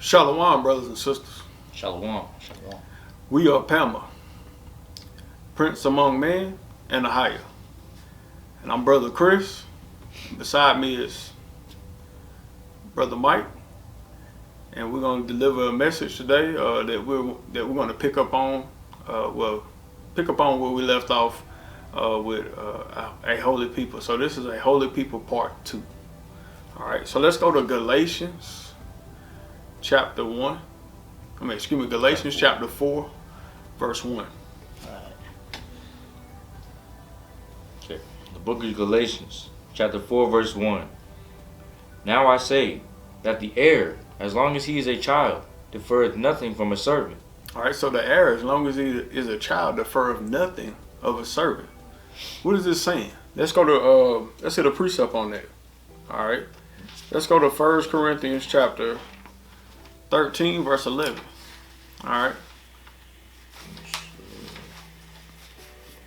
Shalom, brothers and sisters. Shalom. Shalom. We are PAMAA, Prince Among Men and Ahayah. And I'm Brother Chris. Beside me is Brother Mike. And we're going to deliver a message today that we're going to pick up on. Pick up on where we left off with a holy people. So this is a holy people part 2. All right. So let's go to Galatians chapter 1. Galatians chapter 4, verse 1. Okay. The book of Galatians, chapter 4, verse 1. Now I say that the heir, as long as he is a child, deferreth nothing from a servant. All right, so the heir, as long as he is a child, deferreth nothing of a servant. What is this saying? Let's go to let's hit a precept on that. All right, let's go to 1 Corinthians chapter 13, verse 11. All right,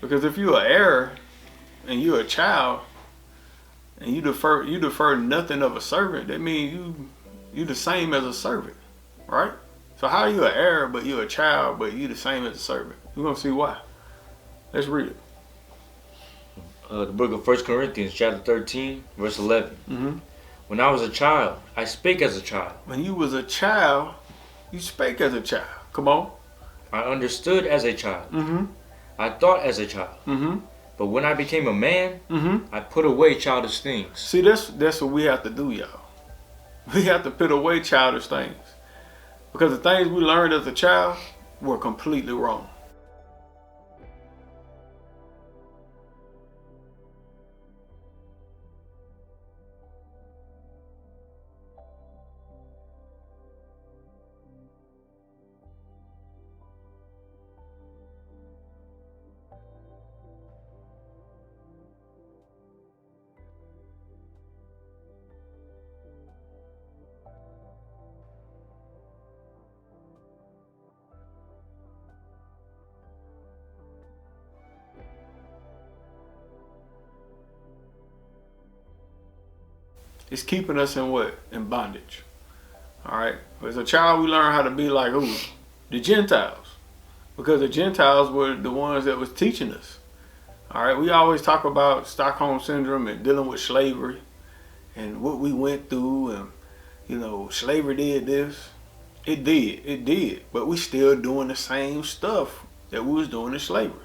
because if you're an heir and you're a child and you defer nothing of a servant, that means you the same as a servant, right? So how are you an heir but you're a child but you the same as a servant? We're gonna see why. Let's read it. The book of 1 Corinthians chapter 13, verse 11. Mm-hmm. When I was a child, I spake as a child. When you was a child, you spake as a child. Come on. I understood as a child. Mm-hmm. I thought as a child. Mm-hmm. But when I became a man, Mm-hmm. I put away childish things. See, that's what we have to do, y'all. We have to put away childish things. Because the things we learned as a child were completely wrong. It's keeping us in what? In bondage. All right. As a child, we learn how to be like who? The Gentiles. Because the Gentiles were the ones that was teaching us. All right. We always talk about Stockholm Syndrome and dealing with slavery and what we went through. And, slavery did this. It did. But we still doing the same stuff that we was doing in slavery.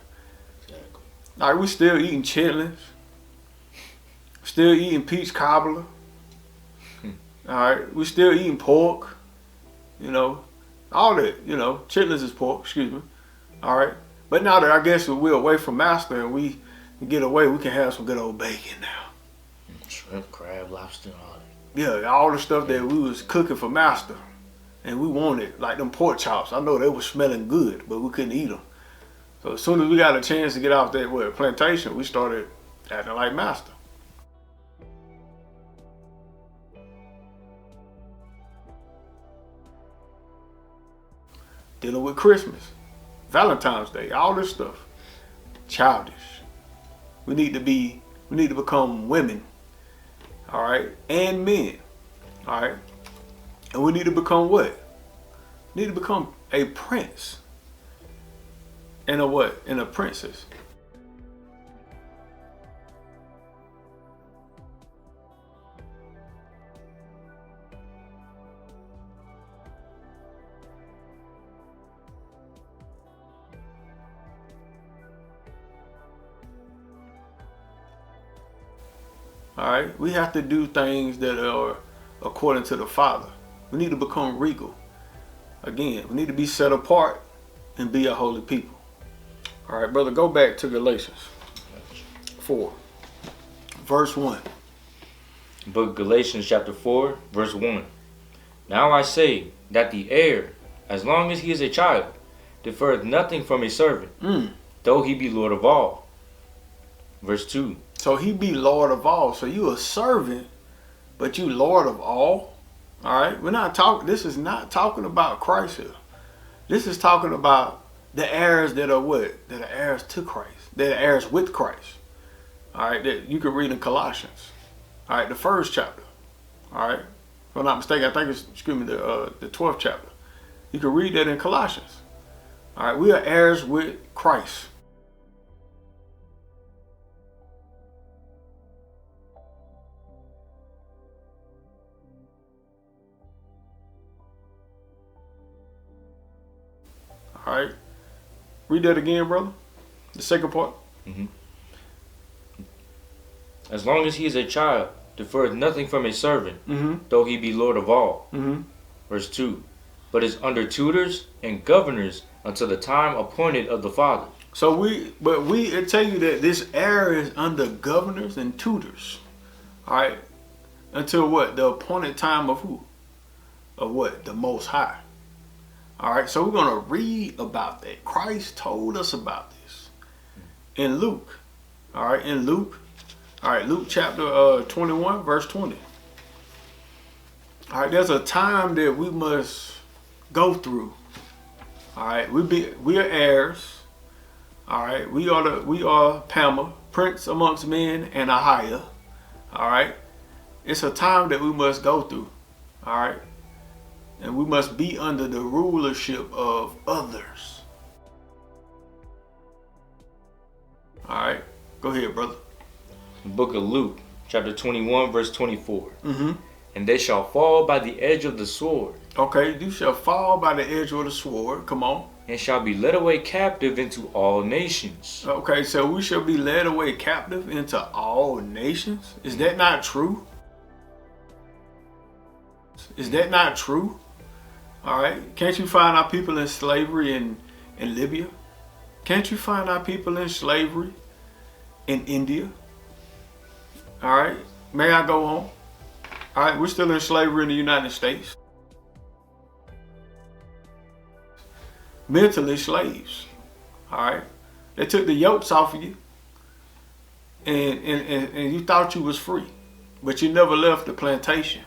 Exactly. All right. We still eating chitlins. Still eating peach cobbler. All right, we still eating pork, all that, chitlins is pork, excuse me. All right, but now that I guess we're away from master and we get away, we can have some good old bacon now. Shrimp, crab, lobster, and all Yeah, that. all the stuff that we was cooking for master and we wanted, like them pork chops. I know they were smelling good, but we couldn't eat them. So as soon as we got a chance to get off that plantation, we started acting like master. Dealing with Christmas, Valentine's Day, all this stuff. Childish. We need to become women. All right, and men. All right. And we need to become what? We need to become a prince. And a what? And a princess. All right, we have to do things that are according to the Father. We need to become regal. Again, we need to be set apart and be a holy people. All right, brother, go back to Galatians 4, verse 1. Book of Galatians chapter 4, verse 1. Now I say that the heir, as long as he is a child, deferreth nothing from a servant, though he be Lord of all. Verse 2. So he be Lord of all. So you a servant, but you Lord of all. All right. This is not talking about Christ here. This is talking about the heirs that are what? That are heirs to Christ. That are heirs with Christ. All right. That you can read in Colossians. All right. The first chapter. All right. If I'm not mistaken, I think it's, the 12th chapter. You can read that in Colossians. All right, we are heirs with Christ. All right, read that again, brother. The second part. Mm-hmm. As long as he is a child, deferreth nothing from a servant, though he be Lord of all. Verse 2. But is under tutors and governors until the time appointed of the Father. So it tell you that this heir is under governors and tutors. All right. Until what? The appointed time of who? Of what? The Most High. All right. So we're going to read about that. Christ told us about this in Luke. All right. In Luke. All right. Luke chapter 21, verse 20. All right. There's a time that we must go through. All right. We are heirs. All right, we are PAMAA, Prince amongst men, and Ahayah. All right, it's a time that we must go through. All right, and we must be under the rulership of others. All right, go ahead, brother. The book of Luke, chapter 21, verse 24. And they shall fall by the edge of the sword. Okay, you shall fall by the edge of the sword. Come on. And shall be led away captive into all nations. Okay, so we shall be led away captive into all nations. Is that not true? Is that not true? All right. Can't you find our people in slavery in Libya? Can't you find our people in slavery in India? All right. May I go on? All right. We're still in slavery in the United States. Mentally slaves. All right. They took the yokes off of you and you thought you was free, but you never left the plantation.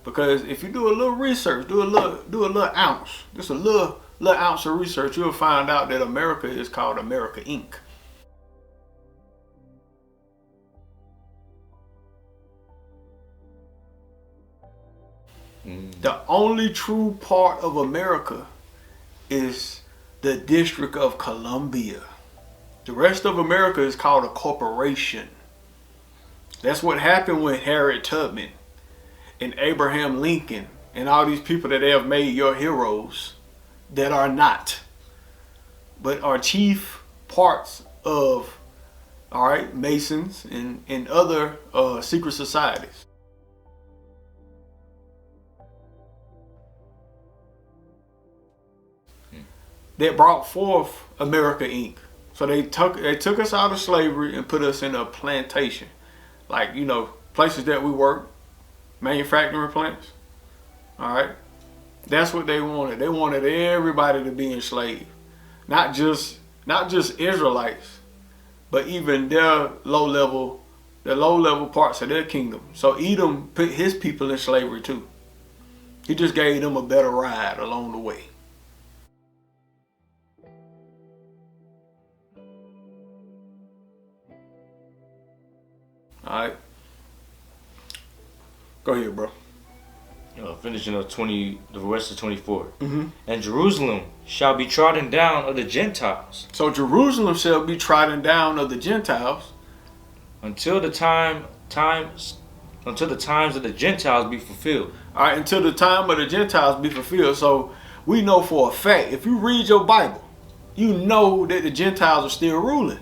Because if you do a little research, do a little ounce, just a little ounce of research, you'll find out that America is called America Inc. The only true part of America is the District of Columbia. The rest of America is called a corporation. That's what happened with Harriet Tubman and Abraham Lincoln and all these people that they have made your heroes that are not, but are chief parts of, all right, Masons and other secret societies. That brought forth America Inc. So they took us out of slavery and put us in a plantation, like, you know, places that we work, manufacturing plants. All right, that's what they wanted. They wanted everybody to be enslaved, not just Israelites, but even their low level parts of their kingdom. So Edom put his people in slavery too. He just gave them a better ride along the way. All right. Go ahead, bro. Finishing up the rest of 24. And Jerusalem shall be trodden down of the Gentiles. So Jerusalem shall be trodden down of the Gentiles until the times of the Gentiles be fulfilled. All right, until the time of the Gentiles be fulfilled. So we know for a fact, if you read your Bible, you know that the Gentiles are still ruling.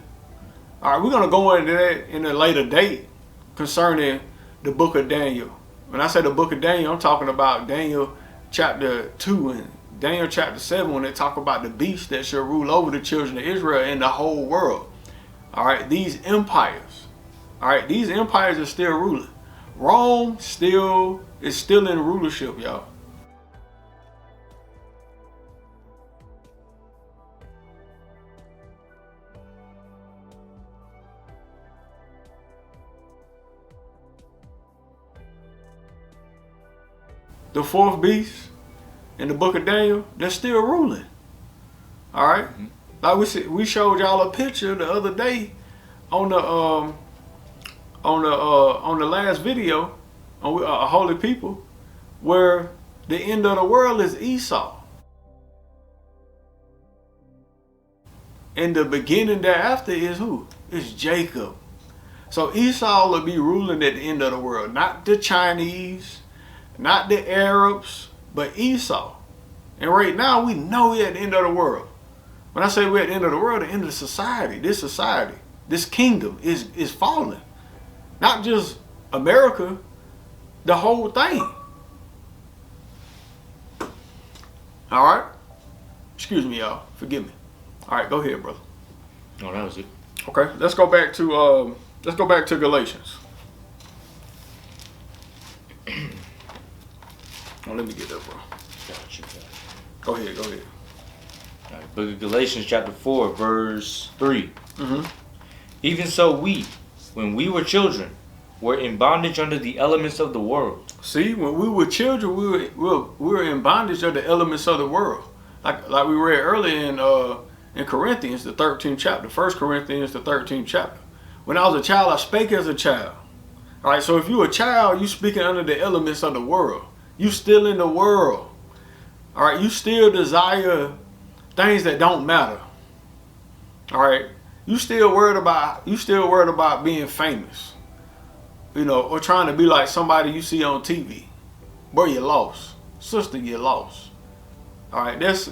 All right, we're going to go into that in a later date concerning the book of Daniel. When I say the book of Daniel, I'm talking about Daniel chapter 2 and Daniel chapter 7 when they talk about the beast that shall rule over the children of Israel and the whole world. All right, these empires. All right, these empires are still ruling. Rome is still in rulership, y'all. The fourth beast in the book of Daniel, they're still ruling. All right, like we showed y'all a picture the other day on the last video on Holy People, where the end of the world is Esau. And the beginning thereafter is who? It's Jacob. So Esau will be ruling at the end of the world. Not the Chinese, not the Arabs, but Esau. And right now we know we're at the end of the world. When I say we're at the end of the world, the end of society, this kingdom is falling. Not just America, the whole thing. All right? Excuse me, y'all. Forgive me. All right, go ahead, brother. Oh, that was it. Okay, let's go back to Galatians. Oh, let me get that, bro. Go ahead. All right, Book of Galatians chapter 4, verse 3. Mm-hmm. Even so we, when we were children, were in bondage under the elements of the world. See, when we were children, we were in bondage of the elements of the world. Like we read earlier in Corinthians, the 13th chapter, 1 Corinthians, the 13th chapter. When I was a child, I spake as a child. All right, so if you're a child, you speaking under the elements of the world. You still in the world. All right, you still desire things that don't matter. All right, you still worried about being famous, or trying to be like somebody you see on TV. Boy, you lost, sister, you lost. All right, those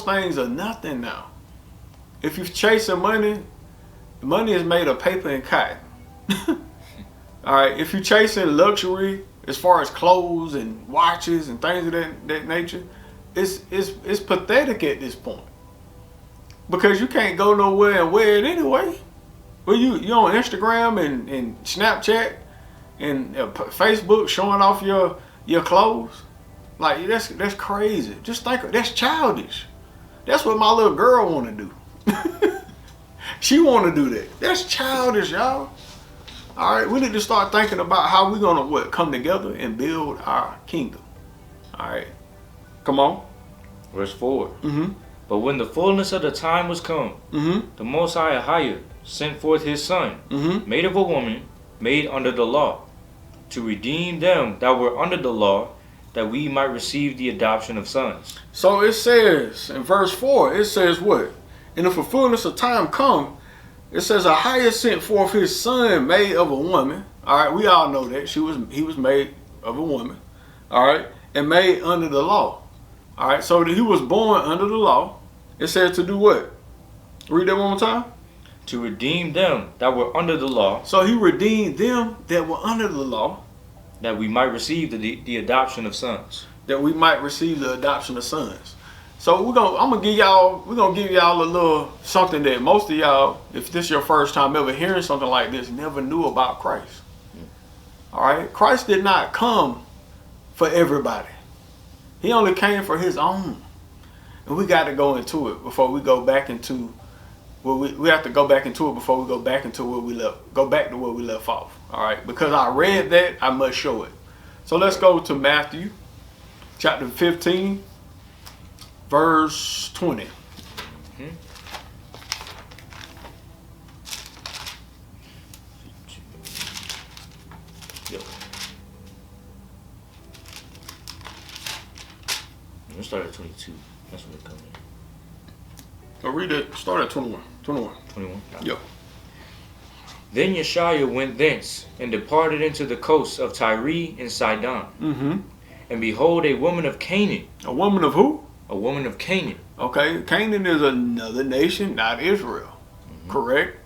things are nothing now. If you're chasing money, money is made of paper and cotton. All right, if you're chasing luxury, as far as clothes and watches and things of that nature, it's pathetic at this point. Because you can't go nowhere and wear it anyway. Well, you on Instagram and Snapchat and Facebook showing off your clothes. Like that's crazy. Just think that's childish. That's what my little girl want to do. She want to do that. That's childish, y'all. All right, we need to start thinking about how we're gonna come together and build our kingdom. All right, come on. Verse 4. Mm-hmm. But when the fullness of the time was come, the Most High Ahayah sent forth his Son, made of a woman, made under the law, to redeem them that were under the law, that we might receive the adoption of sons. So it says in verse 4, it says what? And if the fullness of time come, it says Ahayah sent forth his Son made of a woman. All right, we all know that. He was made of a woman. All right, and made under the law. All right, so that he was born under the law. It said to do what? Read that one more time. To redeem them that were under the law. So he redeemed them that were under the law. That we might receive the adoption of sons. That we might receive the adoption of sons. So we're gonna give y'all a little something that most of y'all, if this is your first time ever hearing something like this, never knew about Christ. All right, Christ did not come for everybody. He only came for his own. And we got to go into it before we go back into we have to go back into it before we go back into where we left off. All right, because I read that, I must show it. So let's go to Matthew chapter 15, verse 20. Yep. Let's start at 22. That's when it comes in. So read it. Start at 21. 21. Yep. Then Yeshua went thence and departed into the coasts of Tyre and Sidon. And behold, a woman of Canaan. A woman of who? A woman of Canaan. Okay, Canaan is another nation, not Israel. Correct?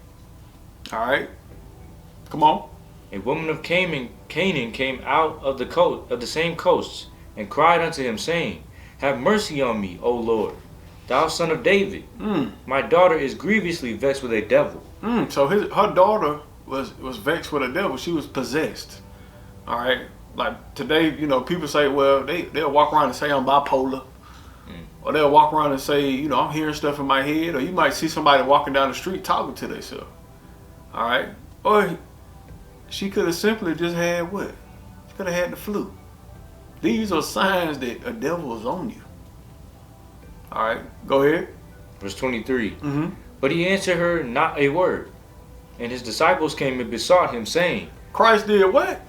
All right. Come on. A woman of Canaan came out of the same coasts and cried unto him, saying, Have mercy on me, O Lord, thou son of David. My daughter is grievously vexed with a devil. So her daughter was vexed with a devil. She was possessed. All right. Like today, people say, well, they'll walk around and say I'm bipolar. Or they'll walk around and say, I'm hearing stuff in my head. Or you might see somebody walking down the street talking to themselves. All right. Or she could have simply just had what? She could have had the flu. These are signs that a devil is on you. All right. Go ahead. Verse 23. But he answered her not a word. And his disciples came and besought him, saying, Christ did what?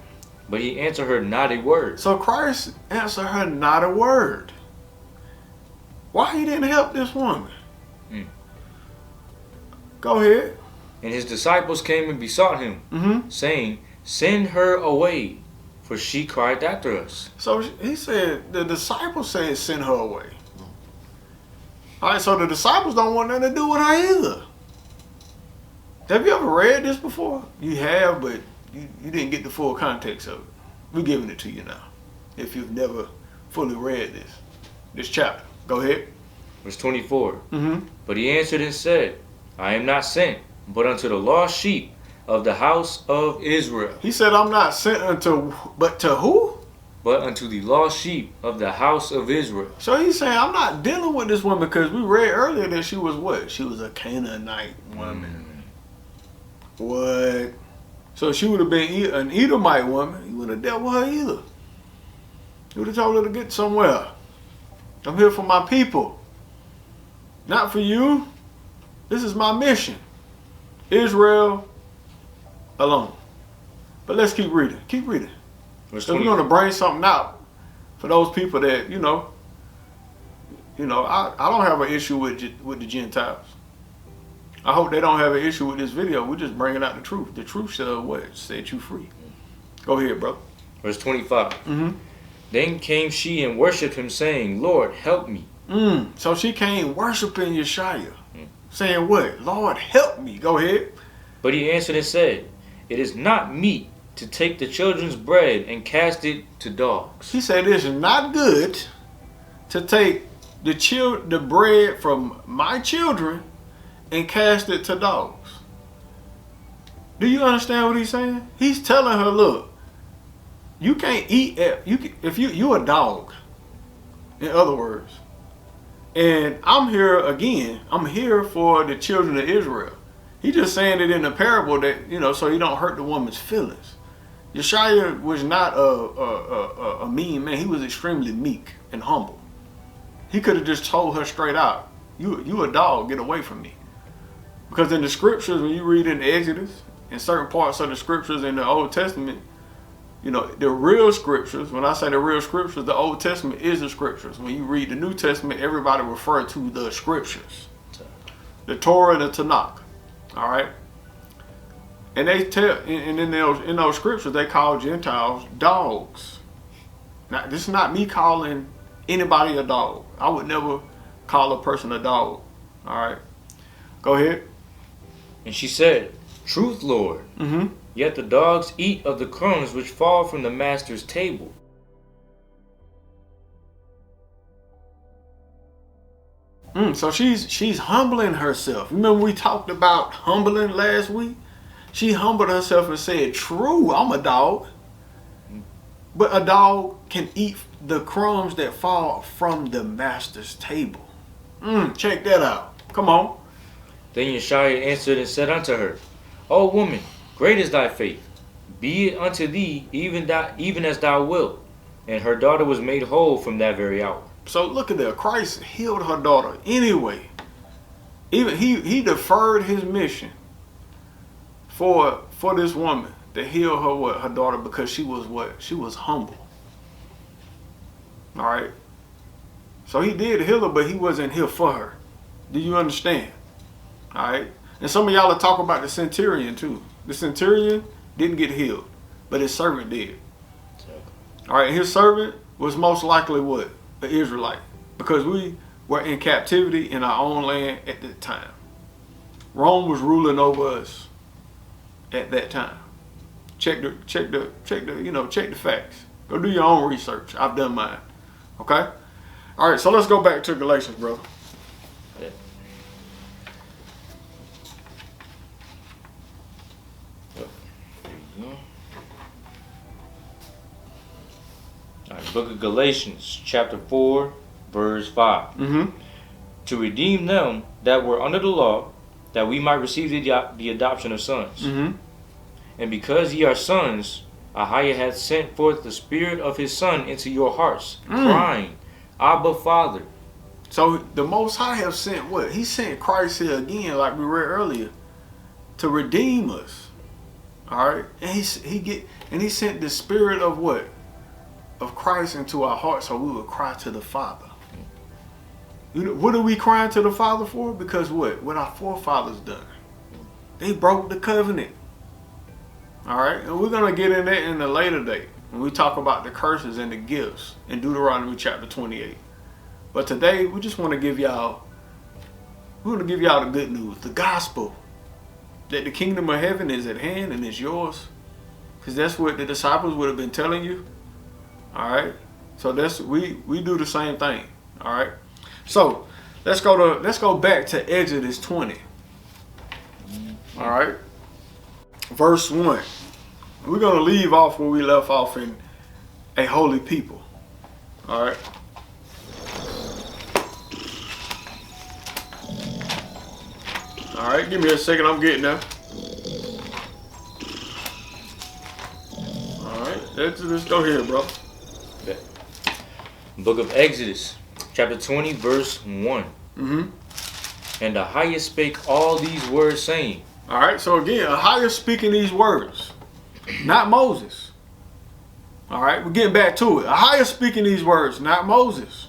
But he answered her not a word. So Christ answered her not a word. Why he didn't help this woman? Go ahead. And his disciples came and besought him, saying, Send her away, for she cried after us. So he said, the disciples said, send her away. All right, so the disciples don't want nothing to do with her either. Have you ever read this before? You have, but you didn't get the full context of it. We're giving it to you now. If you've never fully read this chapter. Go ahead. Verse 24. But he answered and said, I am not sent, but unto the lost sheep of the house of Israel. He said, I'm not sent but to who? But unto the lost sheep of the house of Israel. So he's saying, I'm not dealing with this woman because we read earlier that she was what? She was a Canaanite woman. What? So she would have been an Edomite woman. He would have dealt with her either. He would have told her to get somewhere. I'm here for my people. Not for you. This is my mission. Israel alone. But let's keep reading. Keep reading. So we're going to bring something out for those people that, I don't have an issue with the Gentiles. I hope they don't have an issue with this video. We're just bringing out the truth. The truth shall what? Set you free. Go ahead, bro. Verse 25. Then came she and worshipped him, saying, Lord, help me. So she came worshiping Yeshua, saying what? Lord, help me. Go ahead. But he answered and said, It is not meet to take the children's bread and cast it to dogs. He said, it is not good to take the bread from my children and cast it to dogs. Do you understand what he's saying? He's telling her, look, you can't eat if you're a dog, in other words. And I'm here again. I'm here for the children of Israel. He's just saying it in a parable that, so you don't hurt the woman's feelings. Yeshua was not a mean man. He was extremely meek and humble. He could have just told her straight out, you a dog, get away from me. Because in the scriptures, when you read in Exodus, in certain parts of the scriptures in the Old Testament, the real scriptures, when I say the real scriptures, the Old Testament is the scriptures. When you read the New Testament, everybody refers to the scriptures. The Torah and the Tanakh. All right? And they tell, and in those scriptures, they call Gentiles dogs. Now, this is not me calling anybody a dog. I would never call a person a dog. All right? Go ahead. And she said, Truth, Lord. Yet the dogs eat of the crumbs which fall from the master's table. So she's humbling herself. Remember we talked about humbling last week? She humbled herself and said, true, I'm a dog. But a dog can eat the crumbs that fall from the master's table. Check that out. Come on. Then Yeshua answered and said unto her, O woman, great is thy faith. Be it unto thee even as thou wilt. And her daughter was made whole from that very hour. So look at that. Christ healed her daughter anyway. Even he deferred his mission for this woman to heal her daughter because she was what? She was humble. All right. So he did heal her, but he wasn't here for her. Do you understand? All right. And some of y'all will talk about the centurion too. The centurion didn't get healed, but his servant did. All right. His servant was most likely what? An Israelite, because we were in captivity in our own land at that time. Rome was ruling over us at that time. Check the facts. Go do your own research. I've done mine. Okay? All right, so let's go back to Galatians, bro. Yeah. There you go. All right, Book of Galatians, chapter 4, verse 5. To redeem them that were under the law, that we might receive the adoption of sons. And because ye are sons, Ahayah hath sent forth the Spirit of his Son into your hearts, crying, Abba, Father. So the Most High have sent what? He sent Christ here again, like we read earlier, to redeem us. All right, and he sent the Spirit of what? Of Christ into our hearts, so we would cry to the Father. You know, what are we crying to the Father for? Because what our forefathers done? They broke the covenant. All right, and we're gonna get in that in a later date when we talk about the curses and the gifts in Deuteronomy chapter 28. But today we just want to give y'all. We want to give y'all the good news, the gospel, that the kingdom of heaven is at hand and is yours, because that's what the disciples would have been telling you. All right, so that's we do the same thing. All right, so let's go back to Exodus 20. All right, verse 1. We're gonna leave off where we left off in a holy people. All right. All right, give me a second. I'm getting there. All right, let's go here, bro. Okay. Book of Exodus, chapter 20, verse 1. And Ahayah spake all these words, saying. All right, so again, Ahayah speaking these words, not Moses. All right, we're getting back to it. Ahayah speaking these words, not Moses.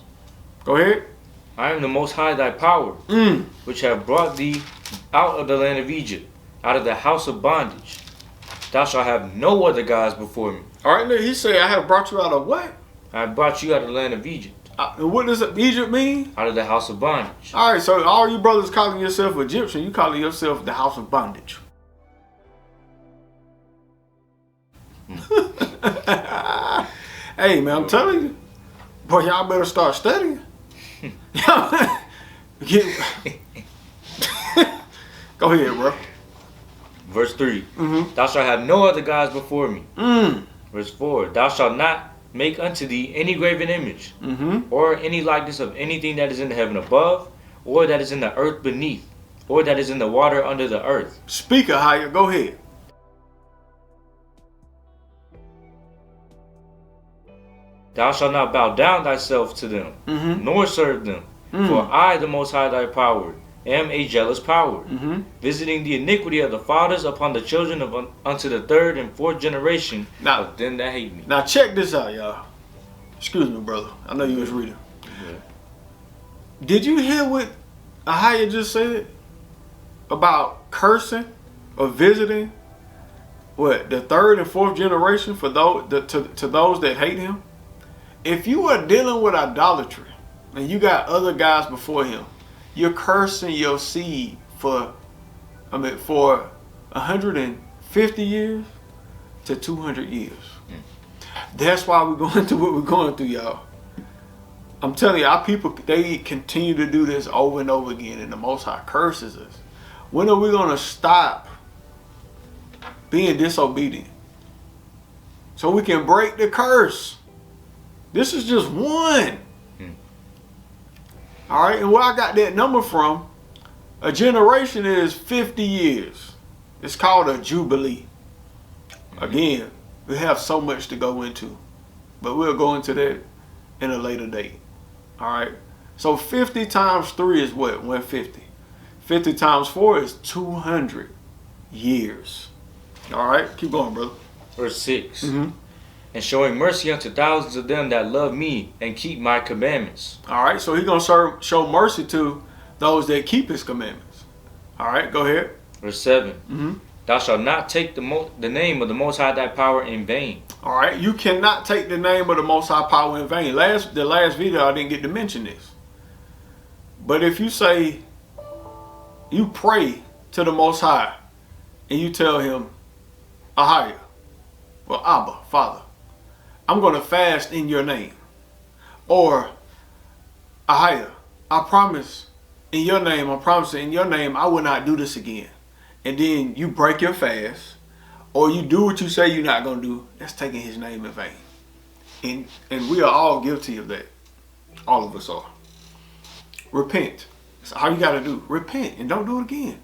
Go ahead. I am the Most High thy power, which have brought thee out of the land of Egypt, out of the house of bondage. Thou shalt have no other gods before me. All right, now he said, I have brought you out of what? I have brought you out of the land of Egypt. And what does Egypt mean? Out of the house of bondage. All right, so all you brothers calling yourself Egyptian, you calling yourself the house of bondage. Hey, man, I'm telling you. Boy, y'all better start studying. Go ahead, bro. Verse 3. Thou shalt have no other gods before me. Verse 4. Thou shalt not make unto thee any graven image, or any likeness of anything that is in the heaven above, or that is in the earth beneath, or that is in the water under the earth. Speak, Ahayah. Go ahead. Thou shalt not bow down thyself to them, nor serve them. For I, the Most High thy power, am a jealous power, visiting the iniquity of the fathers upon the children of unto the third and fourth generation of them that hate me. Now check this out, y'all. Excuse me, brother. I know you was reading. Yeah. Did you hear what Ahayah just said about cursing or visiting the third and fourth generation for those to those that hate him? If you are dealing with idolatry and you got other guys before him, you're cursing your seed for 150 years to 200 years. That's why we're going through what we're going through, y'all. I'm telling you, our people, they continue to do this over and over again, and the Most High curses us. When are we going to stop being disobedient so we can break the curse? This is just one. All right, and where I got that number from, a generation is 50 years. It's called a jubilee. Again, we have so much to go into, but we'll go into that in a later date. All right, so 50 times 3 is what? 150. 50 times 4 is 200 years. All right, keep going, brother. Verse 6. And showing mercy unto thousands of them that love me and keep my commandments. All right, so he's going to show mercy to those that keep his commandments. All right, go ahead. Verse 7. Thou shalt not take the name of the Most High thy power in vain. All right, you cannot take the name of the Most High power in vain. The last video, I didn't get to mention this. But if you say, you pray to the Most High, and you tell him, Ahayah, well, Abba, Father, I'm going to fast in your name. Or, Ahayah, I promise in your name, I'm promising in your name, I will not do this again. And then you break your fast, or you do what you say you're not going to do, that's taking his name in vain. And we are all guilty of that. All of us are. Repent. That's all you got to do. Repent and don't do it again.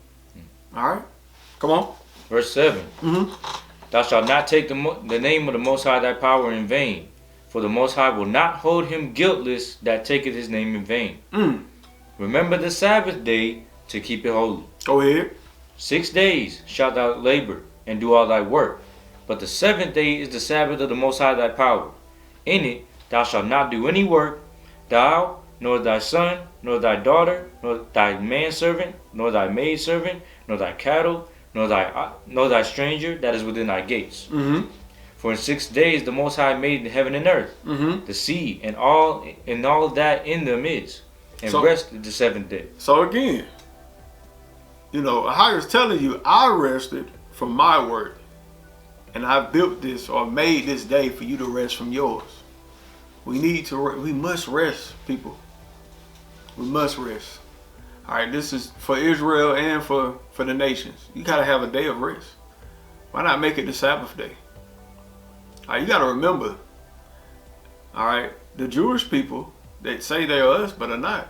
All right? Come on. Verse 7. Thou shalt not take the name of the Most High thy power in vain, for the Most High will not hold him guiltless that taketh his name in vain. Remember the Sabbath day to keep it holy. Go ahead. 6 days shalt thou labor and do all thy work. But the seventh day is the Sabbath of the Most High thy power. In it thou shalt not do any work, thou, nor thy son, nor thy daughter, nor thy manservant, nor thy maidservant, nor thy cattle, nor thy stranger that is within thy gates. Mm-hmm. For in 6 days the Most High made heaven and earth, the sea, and all that in them is, and rested the seventh day. So again, Ahayah is telling you, I rested from my work, and I built this or made this day for you to rest from yours. We must rest, people. We must rest. All right, this is for Israel and for the nations. You gotta have a day of rest. Why not make it the Sabbath day? All right, you gotta remember. All right, the Jewish people that say they are us but are not,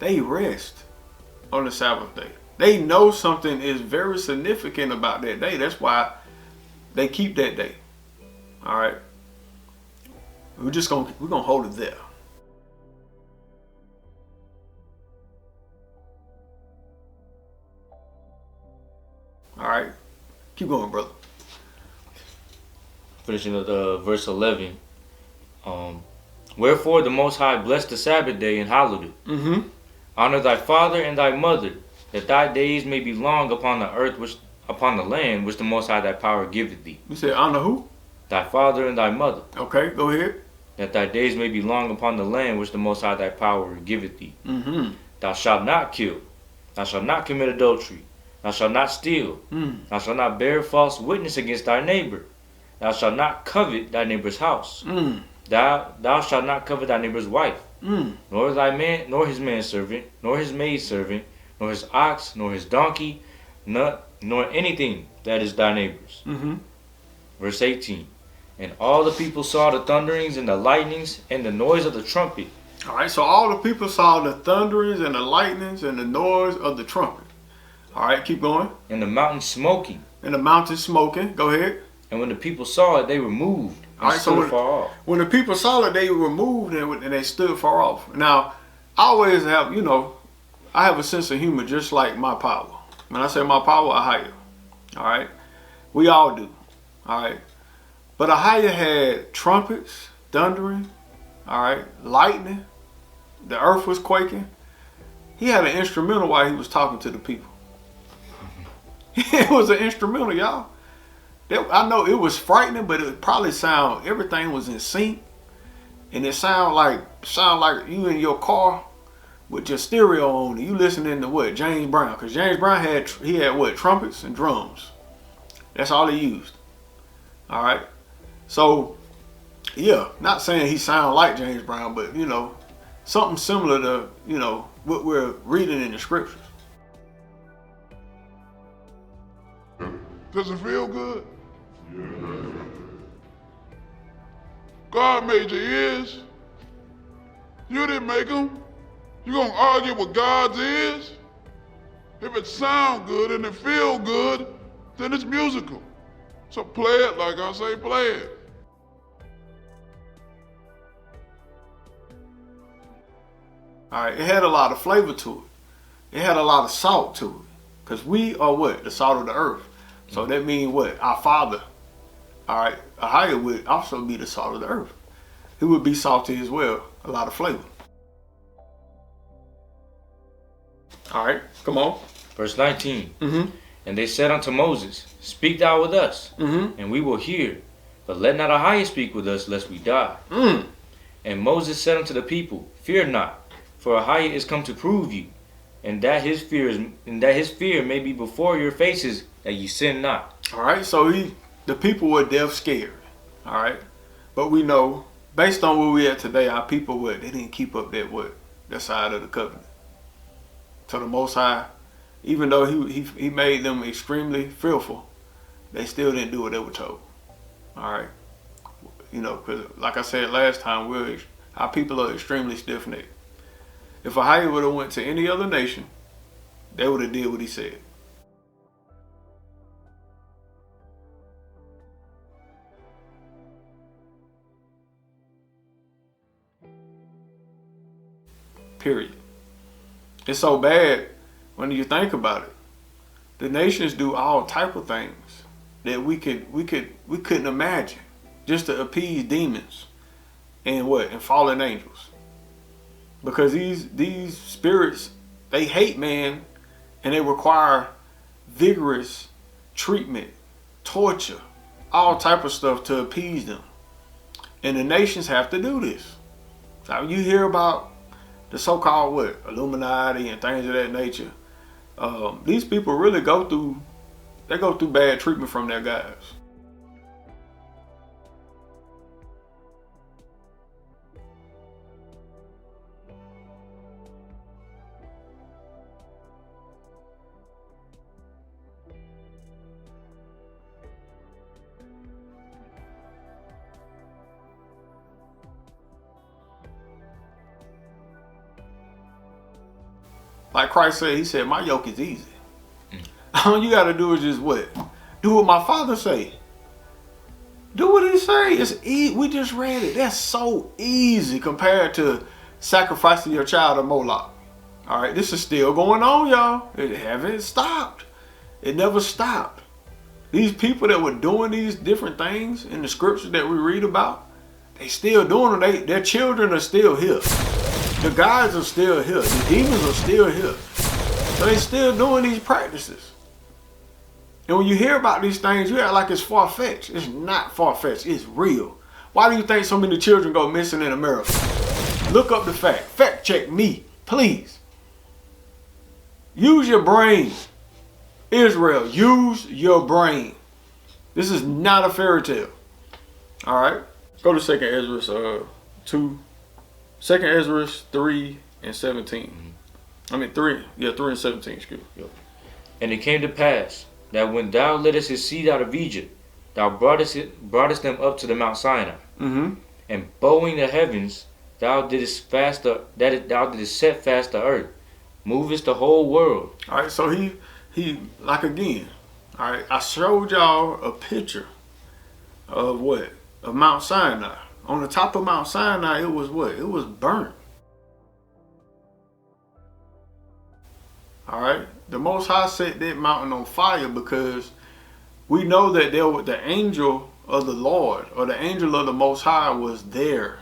they rest on the Sabbath day. They know something is very significant about that day. That's why they keep that day. All right, we're gonna hold it there. All right, keep going, brother. Finishing with verse 11. Wherefore the Most High blessed the Sabbath day and hallowed it. Mm-hmm. Honor thy father and thy mother, that thy days may be long upon the earth, upon the land which the Most High thy power giveth thee. You said honor who? Thy father and thy mother. Okay, go ahead. That thy days may be long upon the land which the Most High thy power giveth thee. Mm-hmm. Thou shalt not kill. Thou shalt not commit adultery. Thou shalt not steal. Thou shalt not bear false witness against thy neighbor. Thou shalt not covet thy neighbor's house. Thou shalt not covet thy neighbor's wife, nor his manservant, nor his maidservant, nor his ox, nor his donkey, nor anything that is thy neighbor's. Verse 18. And all the people saw the thunderings and the lightnings and the noise of the trumpet. All right, so all the people saw the thunderings and the lightnings and the noise of the trumpet. All right, keep going. And the mountain smoking. And the mountain smoking. Go ahead. And when the people saw it, they were moved and stood far off. When the people saw it, they were moved and they stood far off. Now, I always have, I have a sense of humor just like my power. When I say my power, Ahayah. All right? We all do. All right? But Ahayah had trumpets, thundering, all right, lightning. The earth was quaking. He had an instrumental while he was talking to the people. It was an instrumental, y'all. I know it was frightening, but it probably everything was in sync. And it sound like you in your car with your stereo on and you listening to what? James Brown. Because James Brown had what? Trumpets and drums. That's all he used. All right. So, yeah, not saying he sound like James Brown, but, something similar to, what we're reading in the scriptures. Does it feel good? Yeah. God made your ears. You didn't make them. You gonna argue with God's ears? If it sound good and it feel good, then it's musical. So play it like I say play it. All right, it had a lot of flavor to it. It had a lot of salt to it. Because we are what? The salt of the earth. So that means what? Our Father. All right, Ahayah would also be the salt of the earth. He would be salty as well. A lot of flavor. All right, come on. Verse 19. Mm-hmm. And they said unto Moses, Speak thou with us, and we will hear. But let not Ahayah speak with us, lest we die. And Moses said unto the people, Fear not, for Ahayah is come to prove you, and that his fear may be before your faces, that ye sin not. All right, so the people were deaf scared. All right, but we know, based on where we at today, our people they didn't keep up that side of the covenant. So the Most High, even though he made them extremely fearful, they still didn't do what they were told. All right, because like I said last time, our people are extremely stiff-necked. If Ahayah would have went to any other nation, they would have did what he said. Period. It's so bad when you think about it. The nations do all type of things that we couldn't imagine, just to appease demons and fallen angels. Because these spirits, they hate man, and they require vigorous treatment, torture, all type of stuff to appease them. And the nations have to do this. So you hear about the so-called Illuminati and things of that nature. These people really go through bad treatment from their guys. Like Christ said, he said, my yoke is easy. All you got to do is just do what my Father say. Do what he say. It's easy. We just read it. That's so easy compared to sacrificing your child to Moloch. All right, this is still going on, y'all. It haven't stopped. It never stopped. These people that were doing these different things in the scriptures that we read about, they still doing it. Their children are still here. The guys are still here. The demons are still here. So they still doing these practices. And when you hear about these things, you act like it's far-fetched. It's not far-fetched. It's real. Why do you think so many children go missing in America? Look up the fact. Fact check me, please. Use your brain. Israel, use your brain. This is not a fairy tale. All right? Go to 2nd Ezra 2. 2nd Ezra 3 and 17. I mean 3 and 17, excuse me. Yep. And it came to pass that when thou leddest his seed out of Egypt, thou broughtest them up to the Mount Sinai. And bowing the heavens, thou didst set fast the earth, movest the whole world. All right, so he like again. All right, I showed y'all a picture of of Mount Sinai. On the top of Mount Sinai, it was it was burnt. All right, the Most High set that mountain on fire because we know that the angel of the Lord or the angel of the Most High was there.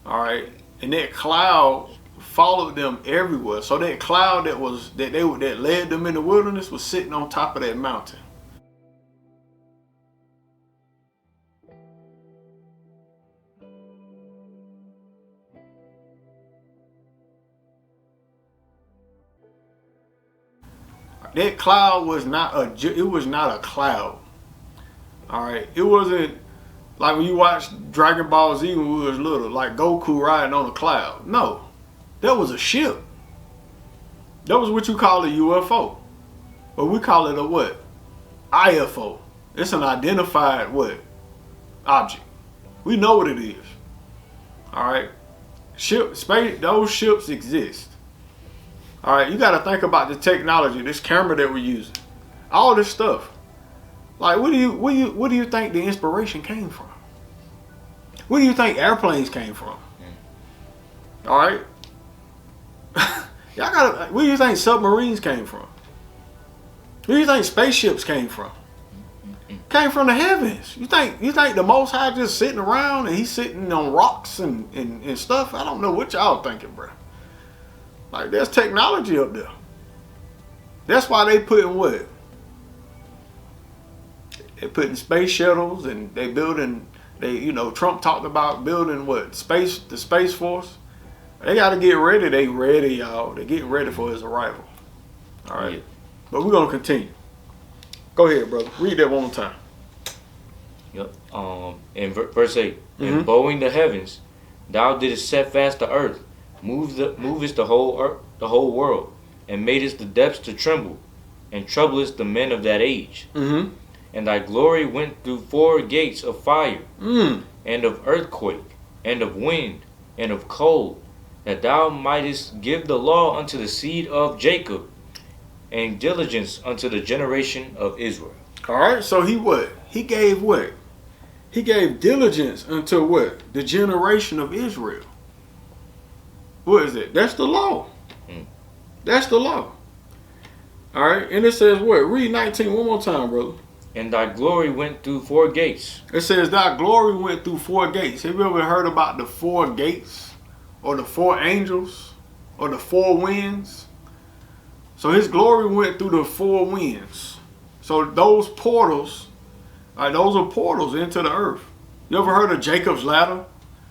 All right, and that cloud followed them everywhere. So that cloud that led them in the wilderness was sitting on top of that mountain. That cloud was not a cloud. All right, it wasn't like when you watch Dragon Ball Z when we was little, like Goku riding on a cloud. No, that was a ship. That was what you call a UFO, but we call it a IFO. It's an identified object. We know what it is. All right, space. Those ships exist. All right, you got to think about the technology, this camera that we're using, all this stuff. Like, what do you think the inspiration came from? Where do you think airplanes came from? All right, y'all got. Where do you think submarines came from? Where do you think spaceships came from? Came from the heavens. You think the Most High just sitting around and he's sitting on rocks and stuff? I don't know what y'all thinking, bro. Like, there's technology up there. That's why they putting They're putting space shuttles and Trump talked about building the Space Force. They got to get ready. They ready, y'all. They're getting ready for his arrival. All right. Yeah. But we're going to continue. Go ahead, brother. Read that one more time. Yep. In verse 8. And bowing the heavens, thou didst set fast the earth, movest the whole world, and madest the depths to tremble, and troublest the men of that age. And thy glory went through 4 gates of fire, and of earthquake, and of wind, and of cold, that thou mightest give the law unto the seed of Jacob, and diligence unto the generation of Israel. All right, so he gave He gave diligence unto the generation of Israel. What is it? That's the law. That's the law. All right, and it says Read 19 one more time, brother. And thy glory went through 4 gates. It says thy glory went through 4 gates. Have you ever heard about the 4 gates? Or the 4 angels? Or the 4 winds? So his glory went through the 4 winds. So those portals, those are portals into the earth. You ever heard of Jacob's ladder?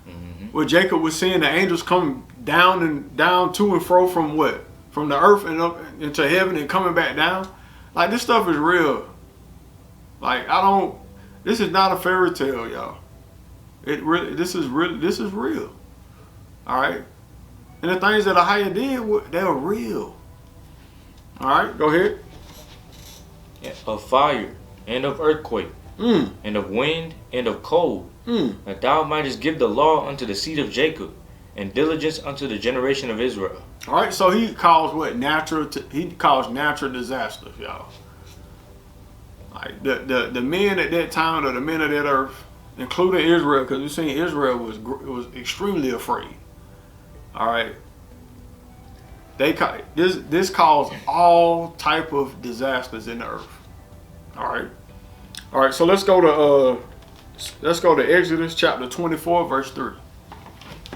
Mm-hmm. Where Jacob was seeing the angels come down to and fro from what? From the earth and up into heaven and coming back down? Like, this stuff is real. Like, this is not a fairy tale, y'all. This is real. All right? And the things that Ahayah did, they were real. All right, go ahead. Of fire, and of earthquake, and of wind, and of cold, that thou mightest give the law unto the seed of Jacob, and diligence unto the generation of Israel. All right, so he calls natural disasters, y'all. Like the men at that time, or the men of that earth, including Israel, because we've seen Israel was extremely afraid. All right, this caused all type of disasters in the earth. All right. So let's go to Exodus chapter 24, verse 3.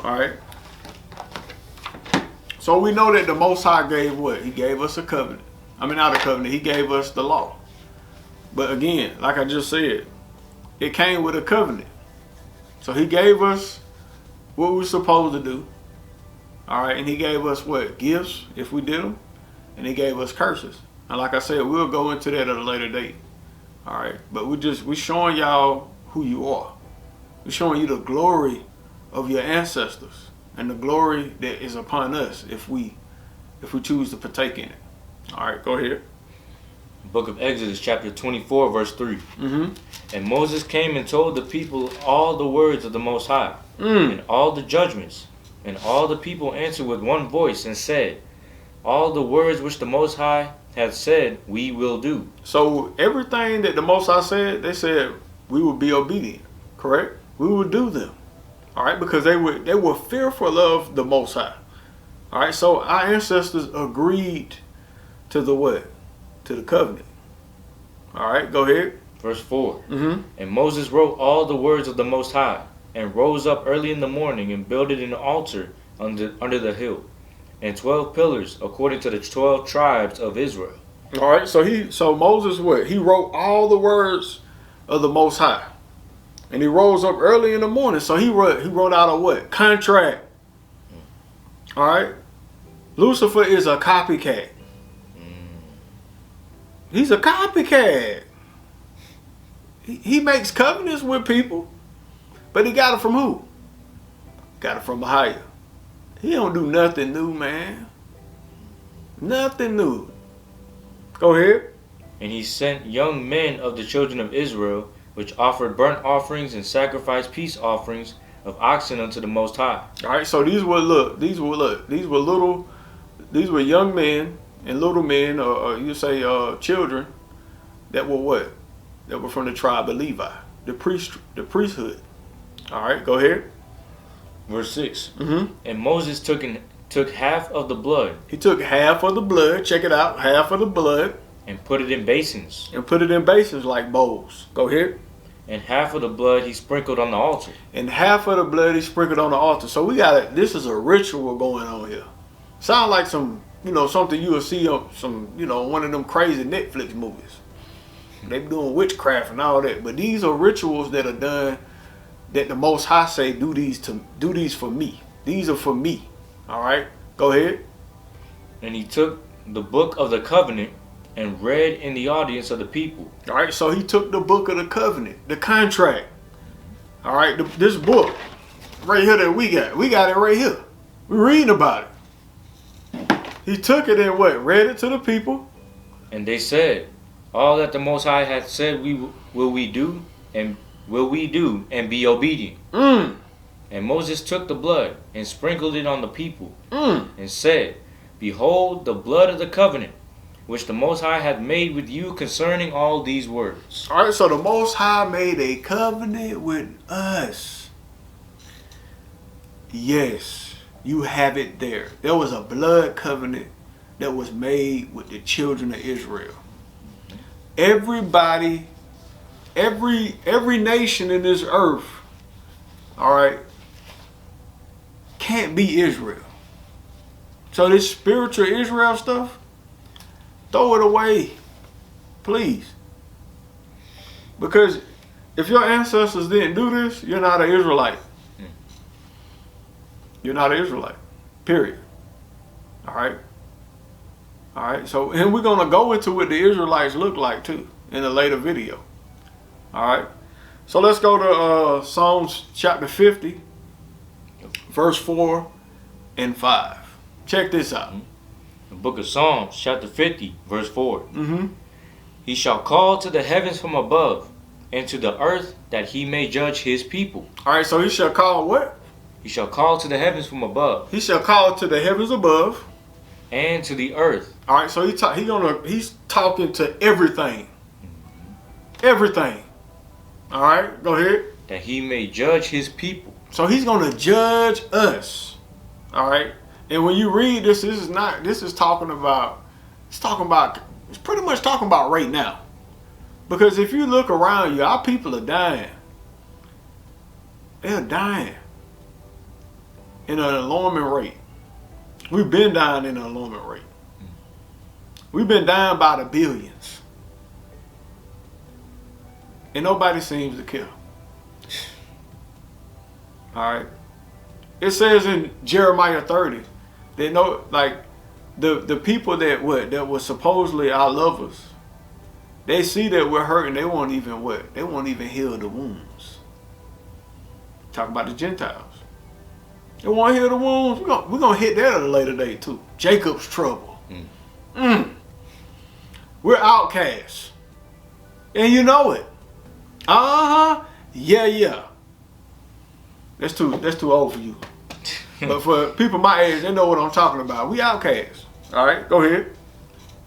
All right. So we know that the Most High gave what? He gave us a covenant. I mean, not a covenant. He gave us the law. But again, like I just said, it came with a covenant. So he gave us what we were supposed to do. All right. And he gave us what? Gifts, if we did them. And he gave us curses. And like I said, we'll go into that at a later date. All right. But we're showing y'all who you are. We're showing you the glory of your ancestors. And the glory that is upon us if we choose to partake in it. All right, go ahead. Book of Exodus, chapter 24, verse 3. Mm-hmm. And Moses came and told the people all the words of the Most High, and all the judgments. And all the people answered with one voice and said, all the words which the Most High hath said, we will do. So everything that the Most High said, they said we would be obedient, correct? We would do them. All right, because they were fearful of the Most High. All right, so our ancestors agreed to the what? To the covenant. All right, go ahead. Verse 4. Mm-hmm. And Moses wrote all the words of the Most High, and rose up early in the morning, and builded an altar under the hill, and 12 pillars according to the 12 tribes of Israel. All right, so Moses what? He wrote all the words of the Most High. And he rose up early in the morning. So he wrote out a what? Contract. All right. Lucifer is a copycat. He's a copycat. He makes covenants with people. But he got it from who? Got it from Ahayah. He don't do nothing new, man. Nothing new. Go ahead. And he sent young men of the children of Israel, which offered burnt offerings and sacrificed peace offerings of oxen unto the Most High. All right, so these were young men and little men, or you say children, that were what? That were from the tribe of Levi, the priesthood. All right, go ahead. Verse 6. Mm-hmm. And Moses took half of the blood. He took half of the blood. Check it out, half of the blood. And put it in basins. And put it in basins like bowls. Go ahead. And half of the blood he sprinkled on the altar. And half of the blood he sprinkled on the altar. So this is a ritual going on here. Sound like something you will see on one of them crazy Netflix movies. They be doing witchcraft and all that. But these are rituals that are done that the Most High say, do these for me. These are for me. All right, go ahead. And he took the book of the covenant and read in the audience of the people. All right, so he took the book of the covenant, the contract. All right, this book right here that we got it right here. We're reading about it. He took it and what? Read it to the people. And they said, all that the Most High hath said will we do and be obedient. And Moses took the blood and sprinkled it on the people and said, behold the blood of the covenant which the Most High hath made with you concerning all these words. All right, so the Most High made a covenant with us. Yes, you have it there. There was a blood covenant that was made with the children of Israel. Everybody every nation in this earth, all right, can't be Israel. So this spiritual Israel stuff, throw it away, please. Because if your ancestors didn't do this, you're not an Israelite. You're not an Israelite. Period. All right. All right. So, and we're gonna go into what the Israelites look like too in a later video. All right. So let's go to Psalms chapter 50, verse 4 and 5. Check this out. The book of Psalms, chapter 50, verse 4. Mm-hmm. He shall call to the heavens from above, and to the earth, that he may judge his people. All right. So he shall call what? He shall call to the heavens from above, He shall call to the heavens above, and to the earth. all right. So he's talking to everything. Everything. All right. Go ahead. That he may judge his people. So he's gonna judge us. All right. And when you read this, it's pretty much talking about right now. Because if you look around you, our people are dying. They're dying in an alarming rate. We've been dying in an alarming rate. We've been dying by the billions. And nobody seems to care. All right. It says in Jeremiah 30 that the people that were supposedly our lovers, they see that we're hurting, they won't even heal the wounds. Talk about the Gentiles. They won't heal the wounds. We're gonna hit that at a later date too. Jacob's trouble. We're outcasts. And you know it. Yeah. That's too old for you. But for people my age, they know what I'm talking about. We outcasts. All right, go ahead.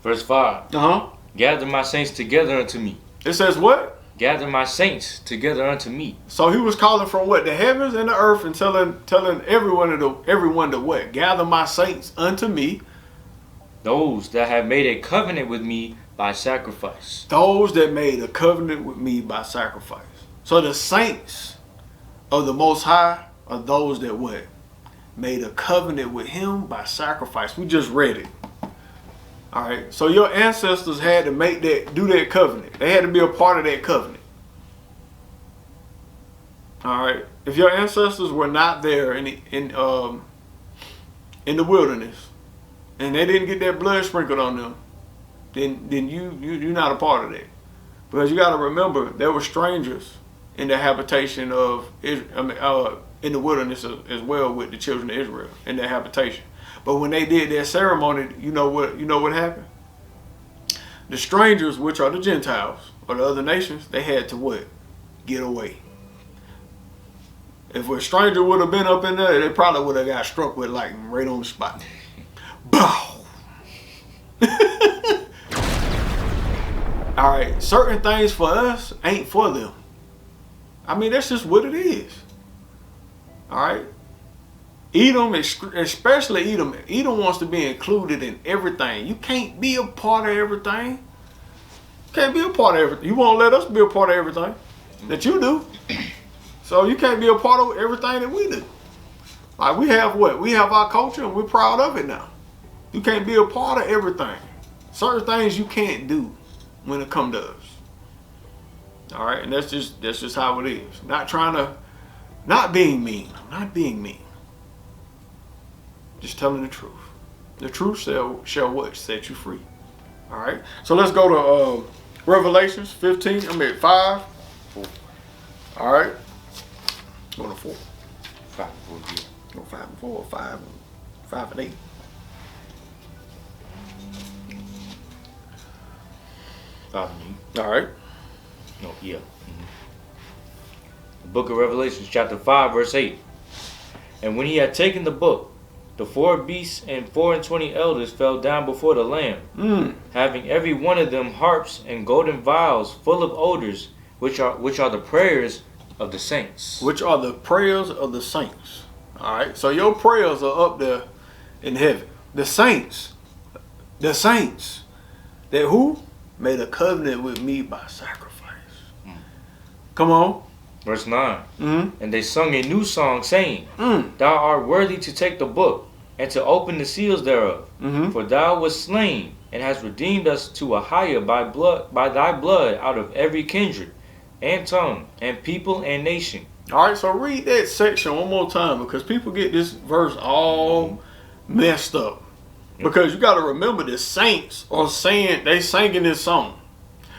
Verse 5. Gather my saints together unto me. It says what? Gather my saints together unto me. So he was calling from what? The heavens and the earth, and telling everyone to what? Gather my saints unto me. Those that have made a covenant with me by sacrifice. Those that made a covenant with me by sacrifice. So the saints of the Most High are those that what? Made a covenant with him by sacrifice. We just read it. All right. So your ancestors had to do that covenant. They had to be a part of that covenant. All right. If your ancestors were not there in the wilderness, and they didn't get that blood sprinkled on them, then you're not a part of that. Because you got to remember, there were strangers in the habitation of in the wilderness as well with the children of Israel in their habitation. But when they did their ceremony, you know what happened? The strangers, which are the Gentiles or the other nations, they had to what? Get away. If a stranger would have been up in there, they probably would have got struck with lightning right on the spot. Bow. All right, certain things for us ain't for them. I mean, that's just what it is. All right. Edom, especially Edom. Edom wants to be included in everything. You can't be a part of everything. Can't be a part of everything. You won't let us be a part of everything that you do. So you can't be a part of everything that we do. Like we have what? We have our culture and we're proud of it now. You can't be a part of everything. Certain things you can't do when it comes to us. All right, and that's just how it is. Not being mean. I'm not being mean. Just telling the truth. The truth shall what? Set you free. All right. So let's go to Revelations 5. 4. All right. Go to 4. 5 and 4. Go 5 and 4 or 5 and 8. All right. No, yeah. The book of Revelation, chapter 5, verse 8. And when he had taken the book, the 4 beasts and 24 elders fell down before the Lamb, having every one of them harps and golden vials full of odors, which are the prayers of the saints. Which are the prayers of the saints. All right. So your prayers are up there in heaven. The saints. That who? Made a covenant with me by sacrifice. Come on. Verse 9. Mm-hmm. And they sung a new song, saying, Mm. Thou art worthy to take the book, and to open the seals thereof. Mm-hmm. For thou wast slain, and hast redeemed us to Ahayah by thy blood out of every kindred, and tongue, and people, and nation. All right, so read that section one more time, because people get this verse all messed up. Because you got to remember, the saints are saying, they singing this song.